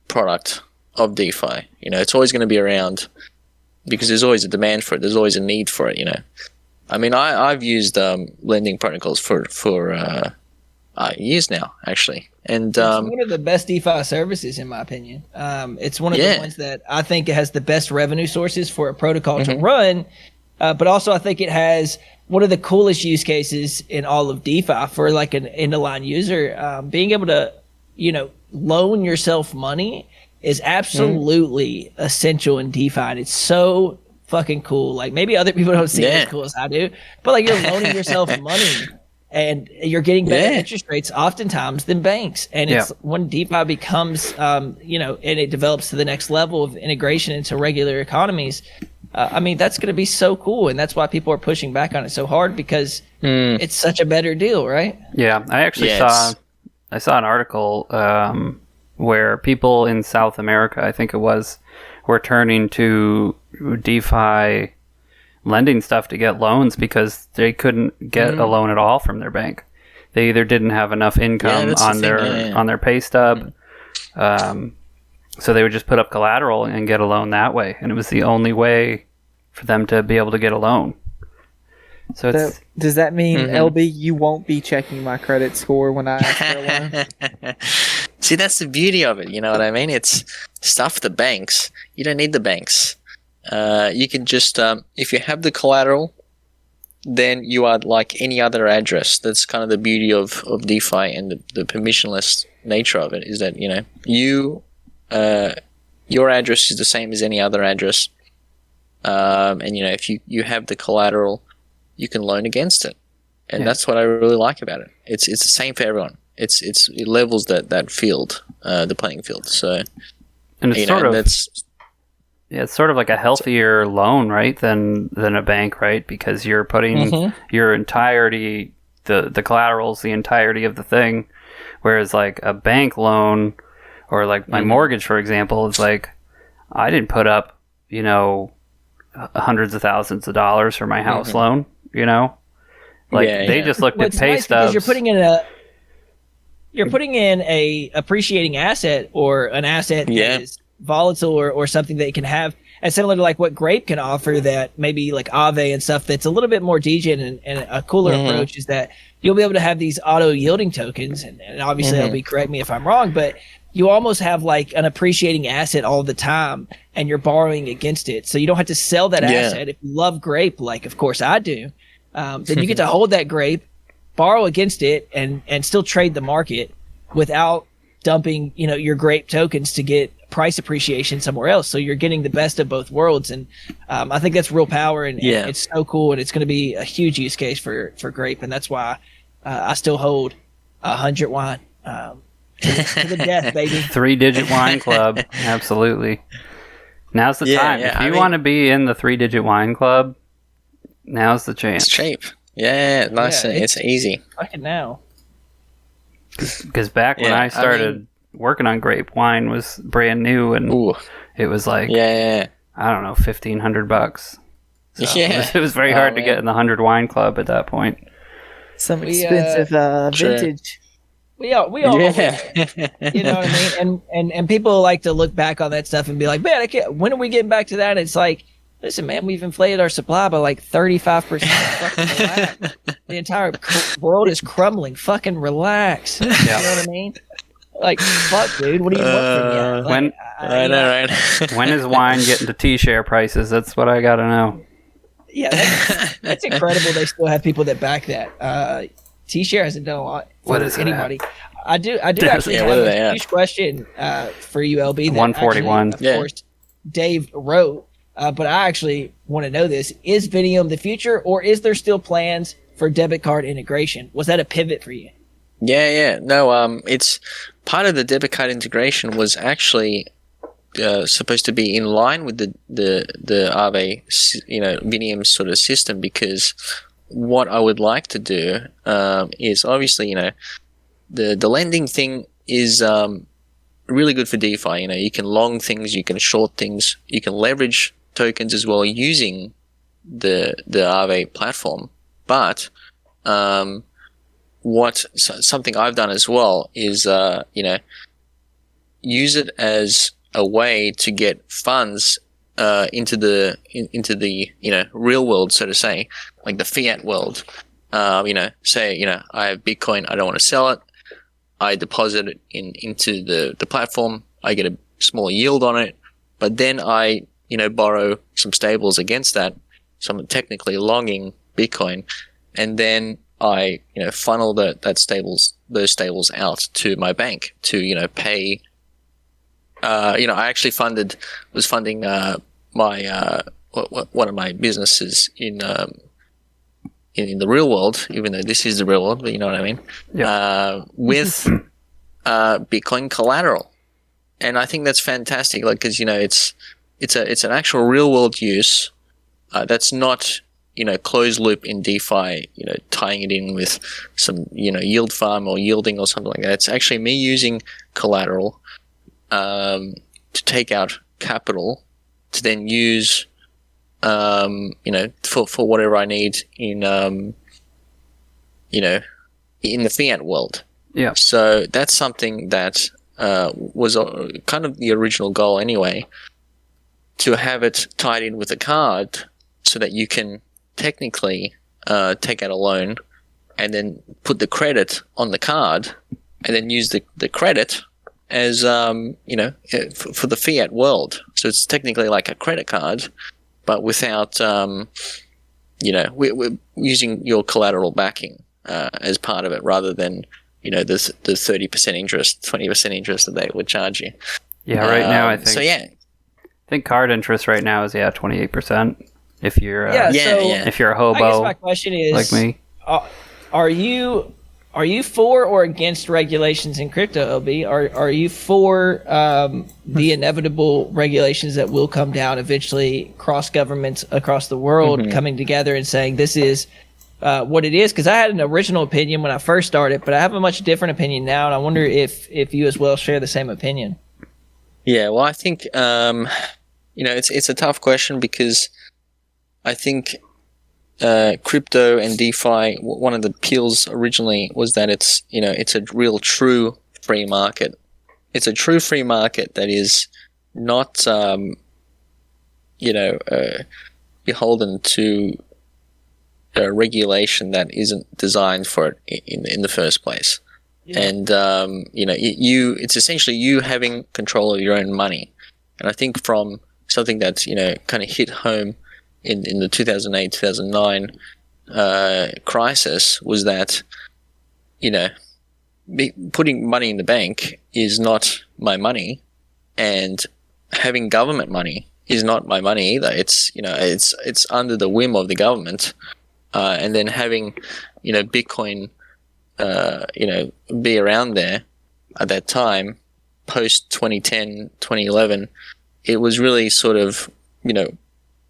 product of DeFi. It's always going to be around because there's always a demand for it. There's always a need for it. I mean, I've used lending protocols for years now, actually. And it's one of the best DeFi services, in my opinion. It's one of the ones that I think it has the best revenue sources for a protocol to run. But also, I think it has one of the coolest use cases in all of DeFi for like an end-of-line user. Being able to, loan yourself money is absolutely essential in DeFi. And it's so fucking cool. Like maybe other people don't see it as cool as I do, but like you're loaning yourself money and you're getting better interest rates oftentimes than banks. And it's when DeFi becomes, and it develops to the next level of integration into regular economies. I mean, that's going to be so cool. And that's why people are pushing back on it so hard because it's such a better deal, right? Yeah. I actually saw an article where people in South America, I think it was, were turning to DeFi lending stuff to get loans because they couldn't get a loan at all from their bank. They either didn't have enough income on their pay stub, so they would just put up collateral and get a loan that way, and it was the only way for them to be able to get a loan. So does that mean, LB, you won't be checking my credit score when I ask for a loan? See, that's the beauty of it. You know what I mean? It's stuff the banks. You don't need the banks. You can just, if you have the collateral, then you are like any other address. That's kind of the beauty of DeFi and the permissionless nature of it is that, your address is the same as any other address. And, if you have the collateral, you can loan against it. And that's what I really like about it. It's the same for everyone. It levels that field, the playing field. So, and it's it's sort of like a healthier loan, right, than a bank, right? Because you're putting your entirety, the collateral's the entirety of the thing, whereas like a bank loan or like my mortgage, for example, is like I didn't put up, hundreds of thousands of dollars for my house loan, they just looked at pay stubs. You're putting in a appreciating asset or an asset that is volatile or something that you can have, and similar to like what Grape can offer that maybe like Aave and stuff that's a little bit more degen and a cooler approach is that you'll be able to have these auto yielding tokens and obviously LB, correct me if I'm wrong, but you almost have like an appreciating asset all the time and you're borrowing against it. So you don't have to sell that asset. If you love Grape, like of course I do, then you get to hold that Grape, borrow against it and still trade the market without dumping, your Grape tokens to get price appreciation somewhere else. So you're getting the best of both worlds. And I think that's real power and it's so cool. And it's going to be a huge use case for Grape. And that's why I still hold 100 wine. To the death, baby. 3-digit wine club. Absolutely. Now's the time. If you want to be in the 3-digit wine club, now's the chance. It's cheap. Yeah, nice. It's easy. Fucking now. Because back when I started working on Grape, wine was brand new, and it was like, I don't know, $1,500. So it was very hard to get in the 100 wine club at that point. Some expensive vintage. We all you know what I mean? And people like to look back on that stuff and be like, man, when are we getting back to that? And it's like, listen, man, we've inflated our supply by like 35%. Fucking relax. The entire world is crumbling. Fucking relax. You know what I mean? Like, fuck, dude. What do you want from me? Like, I know, right? When is wine getting to T-share prices? That's what I got to know. Yeah, that's incredible. They still have people that back that. T-share hasn't done a lot for anybody. I do actually have a huge question for you, LB. That 141. Actually, of course, Dave wrote, but I actually want to know this. Is Vinium the future, or is there still plans for debit card integration? Was that a pivot for you? Yeah. No, it's part of the debit card integration was actually supposed to be in line with the Aave, Vinium sort of system, because what I would like to do is obviously, the lending thing is really good for DeFi. You can long things, you can short things, you can leverage tokens as well using the Aave platform. But something I've done as well is use it as a way to get funds into the real world, so to say, like the fiat world. Say I have Bitcoin, I don't want to sell it. I deposit it into the platform. I get a small yield on it, but then I borrow some stables against that. So I'm technically longing Bitcoin, and then I funnel those stables out to my bank to pay. I actually was funding my one of my businesses in the real world, even though this is the real world, but you know what I mean. Yeah. With Bitcoin collateral, and I think that's fantastic. Like, because it's an actual real world use that's not closed loop in DeFi. Tying it in with some yield farm or yielding or something like that. It's actually me using collateral to take out capital to then use for whatever I need in the fiat world. Yeah. So that's something that was kind of the original goal anyway, to have it tied in with a card so that you can technically take out a loan and then put the credit on the card and then use the credit as for the fiat world. So it's technically like a credit card, but without we're using your collateral backing as part of it, rather than the 30% interest, 20% interest that they would charge you. Yeah, right now I think. So yeah, I think card interest right now is 28%. If you're if you're a hobo, I guess my question is, like me, are you for or against regulations in crypto, OB? Are you for the inevitable regulations that will come down eventually, cross governments across the world coming together and saying this is what it is? Because I had an original opinion when I first started, but I have a much different opinion now, and I wonder if you as well share the same opinion. Yeah, well, I think it's a tough question, because I think crypto and DeFi, one of the appeals originally was that it's a real true free market. It's a true free market that is not beholden to a regulation that isn't designed for it in the first place. Yeah. And it's essentially you having control of your own money. And I think from something that's kind of hit home in the 2008-2009 crisis was that putting money in the bank is not my money, and having government money is not my money either. It's it's under the whim of the government, and then having Bitcoin be around there at that time, post 2010 2011, it was really sort of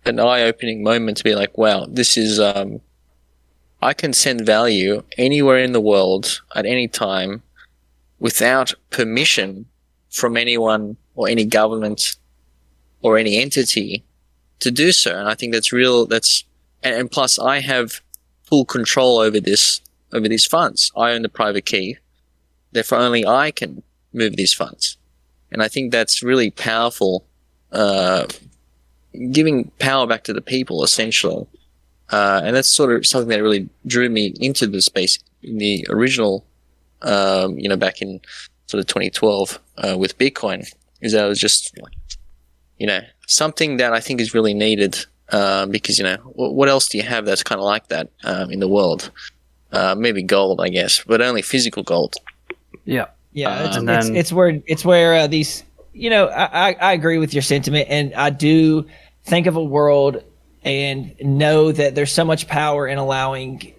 an eye-opening moment to be like, wow, this is I can send value anywhere in the world at any time without permission from anyone or any government or any entity to do so. And I think that's real. And plus I have full control over these funds. I own the private key. Therefore only I can move these funds. And I think that's really powerful, giving power back to the people, essentially. And that's sort of something that really drew me into the space in the original, back in sort of 2012, with Bitcoin, is that it was just, something that I think is really needed, because, what else do you have that's kind of like that, in the world? Maybe gold, I guess, but only physical gold. Yeah. Yeah. It's where these, I agree with your sentiment, and I do think of a world and know that there's so much power in allowing,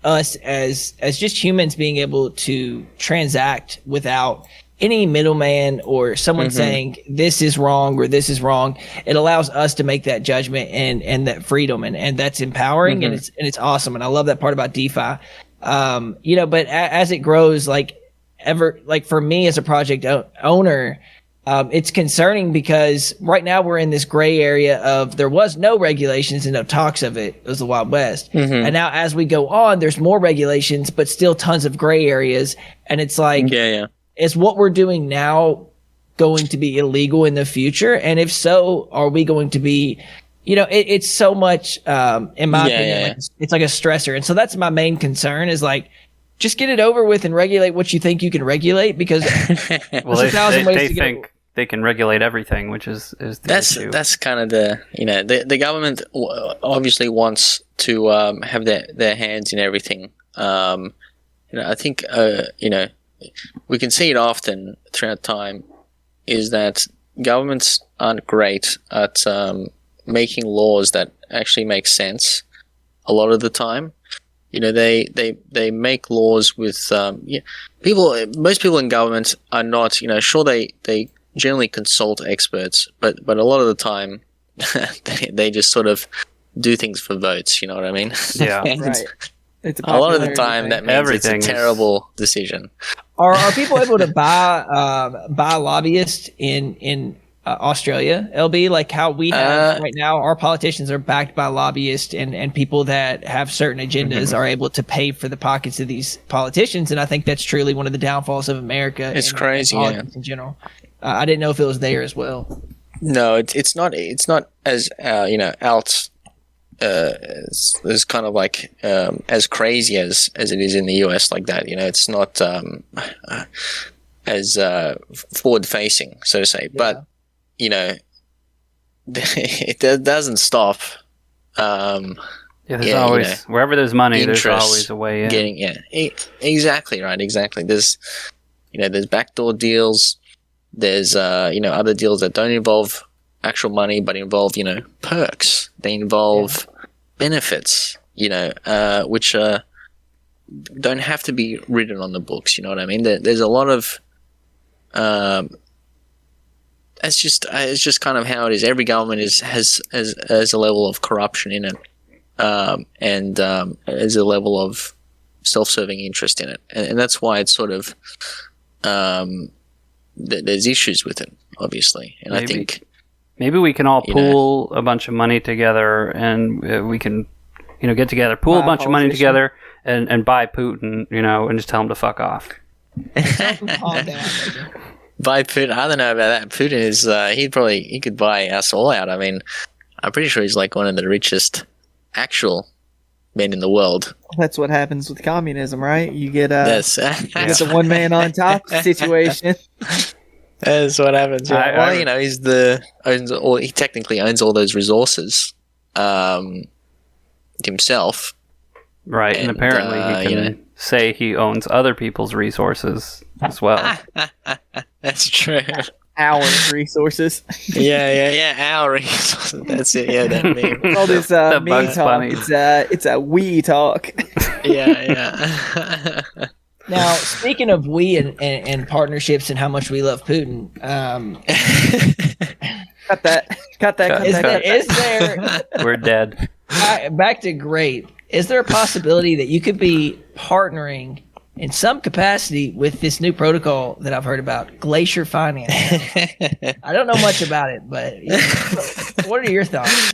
us as just humans being able to transact without any middleman or someone saying this is wrong or this is wrong. It allows us to make that judgment and that freedom, and that's empowering, and it's awesome. And I love that part about DeFi. But as it grows, for me as a project owner, it's concerning because right now we're in this gray area of there was no regulations and no talks of it. It was the Wild West. And now as we go on, there's more regulations, but still tons of gray areas. And it's like, is what we're doing now going to be illegal in the future? And if so, are we going to be, it's so much, in my opinion, it's like a stressor. And so that's my main concern is just get it over with and regulate what you think you can regulate, because well, they think they can regulate everything, which is the issue. That's kind of the government obviously wants to have their hands in everything. I think we can see it often throughout time is that governments aren't great at making laws that actually make sense a lot of the time. They make laws with people. Most people in government are not. Sure, they generally consult experts, but a lot of the time they just sort of do things for votes. You know what I mean? Yeah, right. A lot of the time that means everything it's a terrible decision. Are people able to buy lobbyists in Australia, LB, like how we have right now? Our politicians are backed by lobbyists, and people that have certain agendas are able to pay for the pockets of these politicians. And I think that's truly one of the downfalls of America. It's crazy, in general. I didn't know if it was there as well. No, it's not. It's not as out. It's kind of like as crazy as it is in the US, like that. It's not as forward facing, so to say. But it doesn't stop. There's always wherever there's money, there's always a way in. Exactly right. Exactly. There's there's backdoor deals. There's other deals that don't involve actual money, but involve perks. They involve benefits. Which don't have to be written on the books. You know what I mean? There's a lot of it's just kind of how it is. Every government has a level of corruption in it, and has a level of self-serving interest in it, and that's why it's sort of there's issues with it, obviously. And I think maybe we can all pool a bunch of money together, and we can get together, pool a bunch of money together, and buy Putin, and just tell him to fuck off. Calm down, Buy Putin. I don't know about that. Putin is he could buy us all out. I mean, I'm pretty sure he's like one of the richest actual men in the world. That's what happens with communism, right? You get the one man on top situation. That's what happens. He technically owns all those resources himself. Right, and apparently he can say he owns other people's resources as well. That's true. Our resources. Our resources. That's it. Yeah, that meme. All this me talk. It's a we talk. Yeah. Now, speaking of we and partnerships and how much we love Putin, cut that. Is there? We're dead. Back to Grape. Is there a possibility that you could be partnering in some capacity with this new protocol that I've heard about, Glacier Finance? I don't know much about it, but what are your thoughts?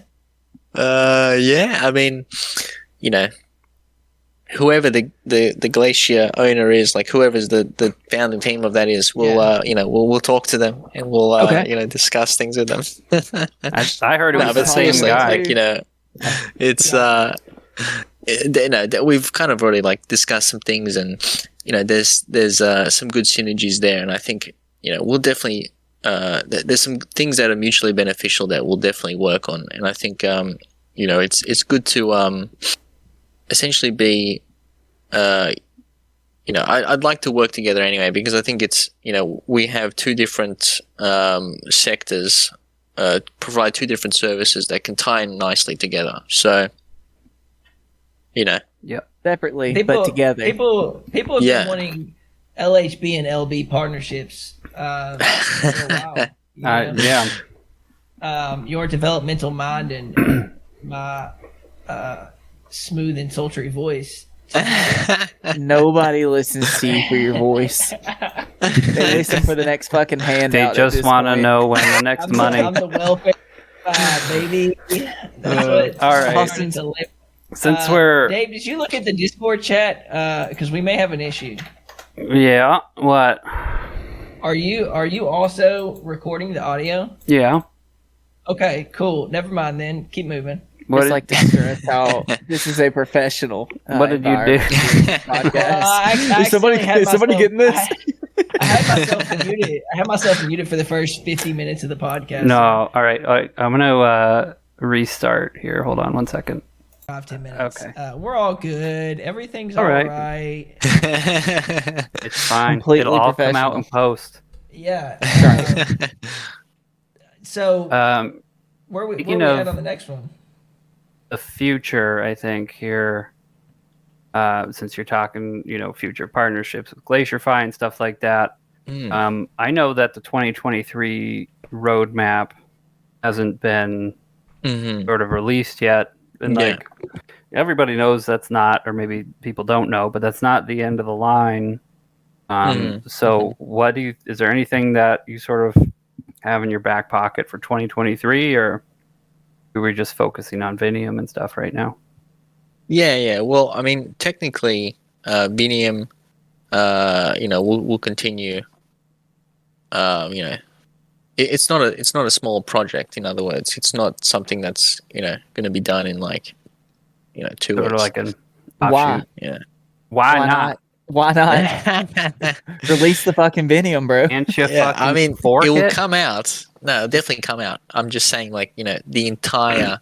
I mean, whoever the Glacier owner is, like whoever's the founding team of that is, we'll talk to them and we'll discuss things with them. I heard it was the same guy. It's we've kind of already discussed some things, and there's some good synergies there, and I think we'll definitely there's some things that are mutually beneficial that we'll definitely work on, and I think it's good to essentially be I'd like to work together anyway, because I think it's we have two different sectors, provide two different services that can tie in nicely together. So, separately but together. People have been wanting LHB and LB partnerships for a while. You know? Yeah. Your developmental mind and my smooth and sultry voice. Nobody listens to you for your voice. They listen for the next fucking handout. They just want to know when the next money. I'm the welfare baby. That's what all right. Austin to live. Since we're Dave, did you look at the Discord chat? Because we may have an issue. yeah, what? Are you also recording the audio? Yeah. Okay, cool. Never mind then. Keep moving. What It's did, like to stress how this is a professional. what did you do? Podcast. I Is somebody getting this? I had myself muted for the first 50 minutes of the podcast. No. All right. I'm gonna restart here. Hold on 1 second. 5-10 minutes. Okay. We're all good. Everything's All all right. right. It's fine. Completely It'll all come out professional. in post. Yeah. So where we speaking at of- on the next one? The future, I think here, since you're talking, future partnerships with GlacierFi and stuff like that. I know that the 2023 roadmap hasn't been sort of released yet, and like everybody knows that's not, or maybe people don't know, but that's not the end of the line. So, is there anything that you sort of have in your back pocket for 2023, or are we just focusing on Vinium and stuff right now? Yeah. Well, I mean, technically, Vinium, will continue. It's not a small project. In other words, it's not something that's going to be done in 2 Sort weeks. of like an Why? offshoot. Yeah. Why not? Why not? Release the fucking Vinium, bro. Can't you Yeah, fucking I mean, fork it will it? come out. No, it'll definitely come out. I'm just saying, the entire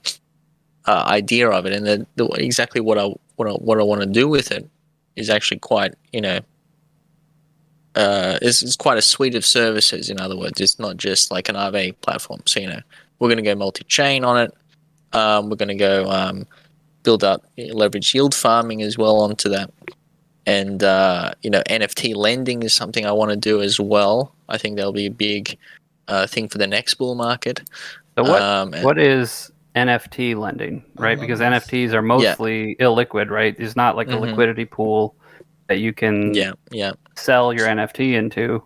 idea of it, and exactly what I want to do with it is actually quite, it's quite a suite of services. In other words, it's not just like an RV platform. So we're going to go multi-chain on it. We're going to go build up leverage yield farming as well onto that. And NFT lending is something I want to do as well. I think that'll be a big thing for the next bull market. So what is NFT lending, right? Because this. NFTs are mostly illiquid, right? It's not like a liquidity pool that you can sell your NFT into.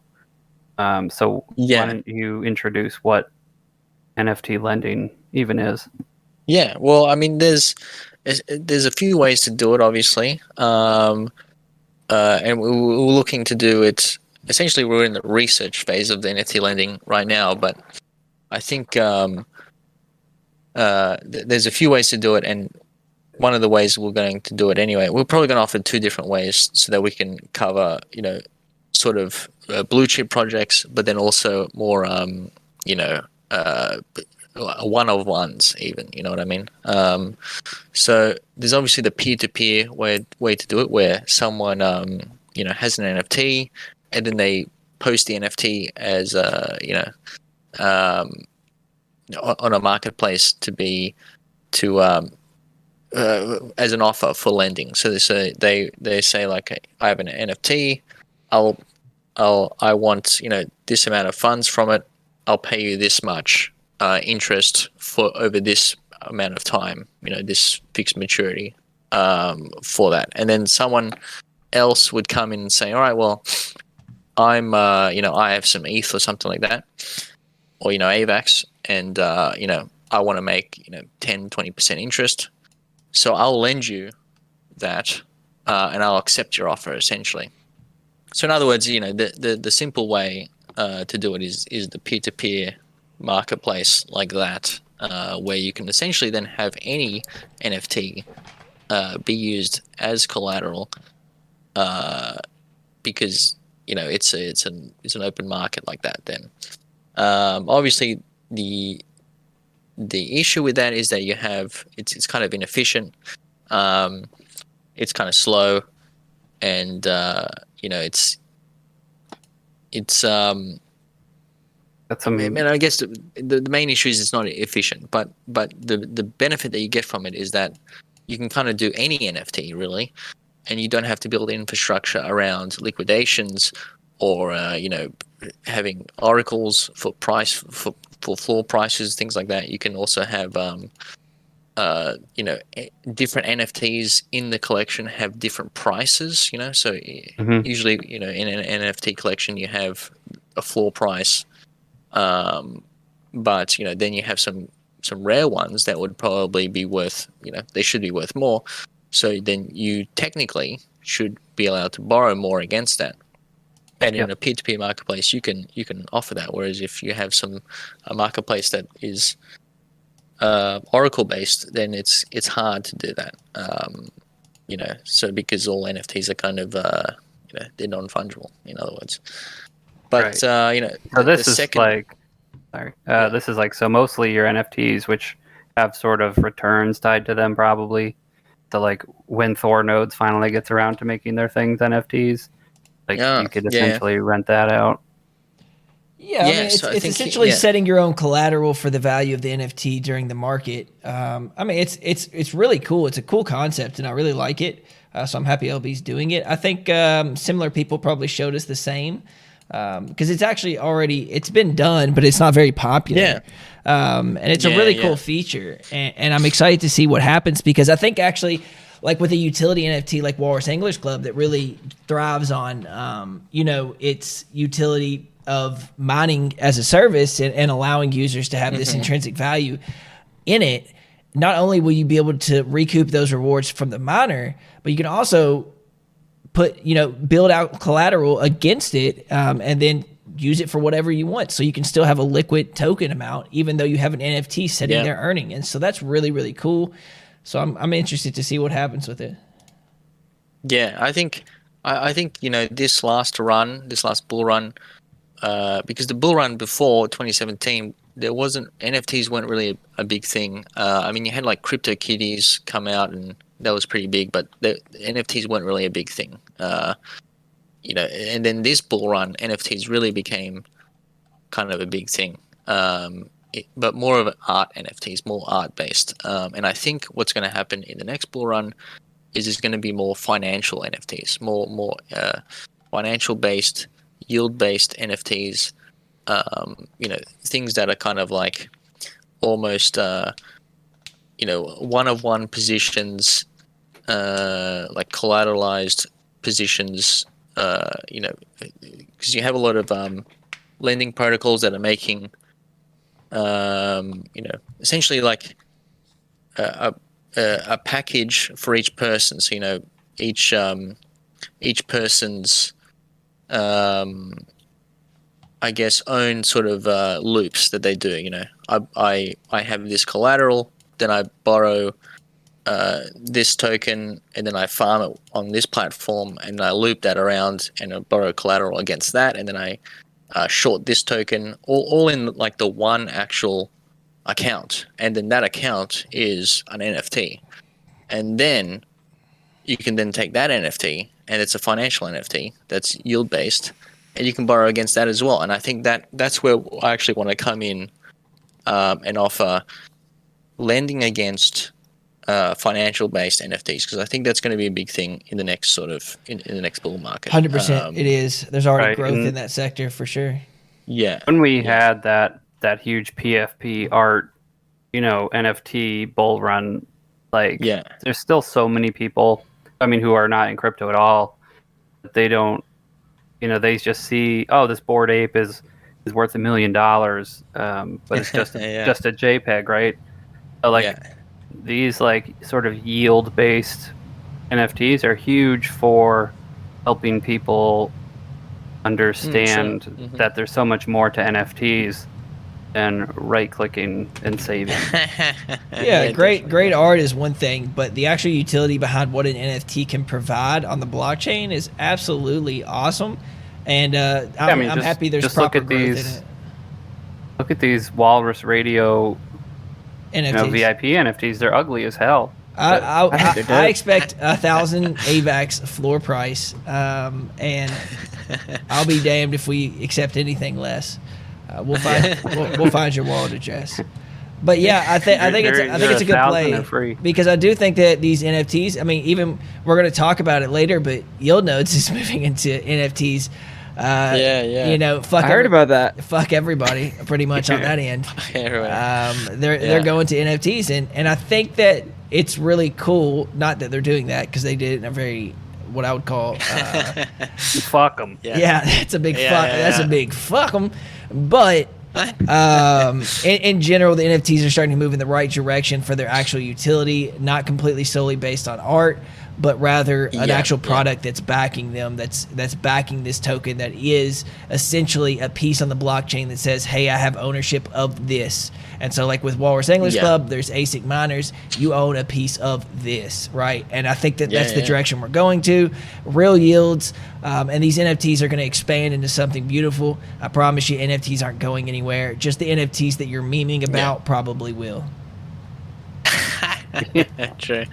So why don't you introduce what NFT lending even is? Yeah, well, I mean, there's a few ways to do it, obviously. And we're looking to do it. Essentially, we're in the research phase of the NFT lending right now, but I think there's a few ways to do it, and one of the ways we're going to do it anyway, we're probably going to offer 2 different ways so that we can cover, sort of blue chip projects, but then also more, one-of-ones even, you know what I mean? So there's obviously the peer-to-peer way to do it, where someone, has an NFT, and then they post the NFT as, on a marketplace as an offer for lending. So they say like, I have an NFT, I want this amount of funds from it. I'll pay you this much interest for over this amount of time. This fixed maturity for that. And then someone else would come in and say, all right, well, I'm I have some ETH or something like that, or AVAX, and I want to make 10-20% interest. So I'll lend you that, and I'll accept your offer, essentially. So in other words, the simple way to do it is the peer-to-peer marketplace like that, where you can essentially then have any NFT be used as collateral, because it's an open market like that. Then obviously the issue with that is that it's kind of inefficient, it's kind of slow, and it's That's I mean, I guess the main issue is it's not efficient, but the benefit that you get from it is that you can kind of do any NFT really, and you don't have to build infrastructure around liquidations or having oracles for floor prices, things like that. You can also have different NFTs in the collection have different prices. So usually in an NFT collection you have a floor price, but then you have some rare ones that would probably be worth, they should be worth more. So then you technically should be allowed to borrow more against that. And in a peer-to-peer marketplace, you can offer that. Whereas if you have a marketplace that is Oracle based, then it's hard to do that. So because all NFTs are kind of they're non-fungible, in other words. But so this is this is like, so mostly your NFTs, which have sort of returns tied to them, probably. So like when Thor nodes finally gets around to making their things NFTs, you could essentially rent that out. Yeah, I mean, it's essentially setting your own collateral for the value of the NFT during the market. I mean, it's really cool. It's a cool concept, and I really like it. So I'm happy LB's doing it. I think similar people probably showed us the same, because it's actually it's been done, but it's not very popular. Yeah. And it's a really cool feature, and I'm excited to see what happens, because I think actually, like with a utility NFT like Walrus Anglers Club that really thrives on, its utility of mining as a service and allowing users to have this intrinsic value in it. Not only will you be able to recoup those rewards from the miner, but you can also build out collateral against it, and then use it for whatever you want. So you can still have a liquid token amount, even though you have an NFT sitting there earning. And so that's really, really cool. So I'm interested to see what happens with it. Yeah, I think this last bull run, because the bull run before 2017, NFTs weren't really a big thing. I mean, you had like CryptoKitties come out, and that was pretty big, but the NFTs weren't really a big thing. And then this bull run, NFTs really became kind of a big thing. But more of art NFTs, more art based. And I think what's going to happen in the next bull run is there's going to be more financial NFTs, more financial based, yield based NFTs. Things that are kind of like almost one-of-one positions, like collateralized positions. Because you have a lot of lending protocols that are making essentially like a package for each person. So each person's I guess own sort of loops that they do. I have this collateral, then I borrow this token, and then I farm it on this platform, and I loop that around, and I borrow collateral against that, and then I short this token, all in like the one actual account, and then that account is an NFT, and then you can then take that NFT, and it's a financial NFT that's yield based, and you can borrow against that as well. And I think that's where I actually want to come in and offer lending against financial-based NFTs, because I think that's going to be a big thing in the next in the next bull market. 100%, it is. There's already growth in that sector for sure. Yeah. When we had that huge PFP art, NFT bull run, there's still so many people, who are not in crypto at all. They don't, they just see, this Bored Ape is worth $1 million, but it's just just a JPEG, right? So these sort of yield based NFTs are huge for helping people understand that there's so much more to NFTs than right clicking and saving. Great art is one thing, but the actual utility behind what an NFT can provide on the blockchain is absolutely awesome. And I'm happy there's proper growth in it. Look at these Walrus Radio NFTs. VIP NFTs. They're ugly as hell. I expect 1,000 AVAX floor price, and I'll be damned if we accept anything less. We'll find your wallet address. But yeah, I think it's a good play, because I do think that these NFTs. Even we're going to talk about it later, but Yield Nodes is moving into NFTs You know, fuck. I heard about that. Fuck everybody, pretty much on that end. They're going to NFTs, and I think that it's really cool. Not that they're doing that because they did it in a very what I would call fuck them. Yeah, that's a big fuck. That's a big fuck them. But in general, the NFTs are starting to move in the right direction for their actual utility, not completely solely based on art, but rather an actual product that's backing them, that's backing this token that is essentially a piece on the blockchain that says, hey, I have ownership of this. And so like with Walrus English Club, there's ASIC miners, you own a piece of this, right? And I think that that's the direction we're going to. Real yields, and these NFTs are going to expand into something beautiful. I promise you NFTs aren't going anywhere. Just the NFTs that you're memeing about probably will. True.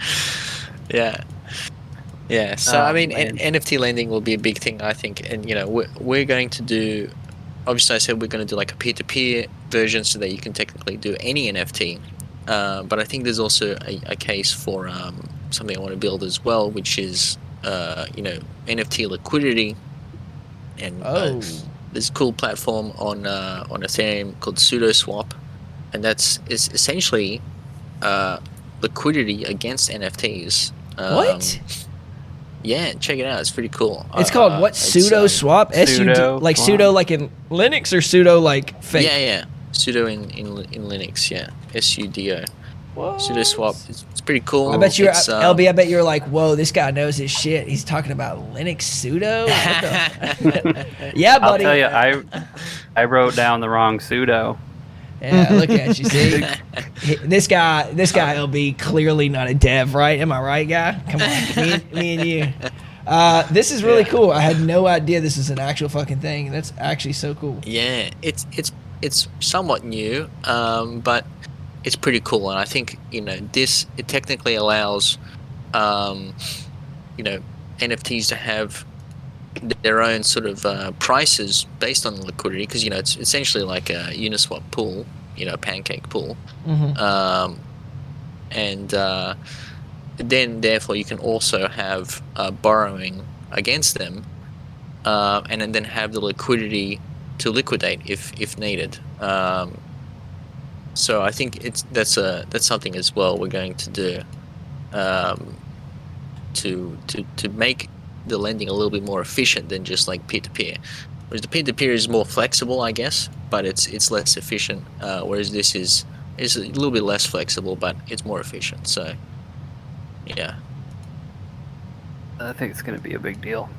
Yeah. So I mean, NFT lending will be a big thing, I think, and you know, we're going to do. Obviously, I said we're going to do like a peer-to-peer version so that you can technically do any NFT. But I think there's also a case for something I want to build as well, which is you know, NFT liquidity. And there's a cool platform on Ethereum called SudoSwap, and it's essentially liquidity against NFTs. What? Yeah, check it out. It's pretty cool. It's called what? Pseudo swap? Pseudo, like pseudo like in Linux or pseudo like fake? Yeah. Pseudo in Linux, yeah. SUDO. Pseudo swap. It's pretty cool. I bet you, LB. I bet you're like, whoa, this guy knows his shit. He's talking about Linux pseudo. Yeah, buddy. I'll tell you, I wrote down the wrong pseudo. Yeah, look at you. See, this guy, LB, clearly not a dev, right? Am I right, guy? Come on, me and you. This is really cool. I had no idea this is an actual fucking thing. That's actually so cool. Yeah, it's somewhat new, but it's pretty cool. And I think, you know, it technically allows, you know, NFTs to have their own sort of prices based on liquidity, because, you know, it's essentially like a Uniswap pool, you know, a pancake pool. And then therefore you can also have borrowing against them, and then have the liquidity to liquidate if needed. So I think that's something as well we're going to do, to make the lending a little bit more efficient than just like peer-to-peer. Whereas the peer-to-peer is more flexible, I guess, but it's less efficient. Whereas this is a little bit less flexible, but it's more efficient. So, yeah. I think it's going to be a big deal.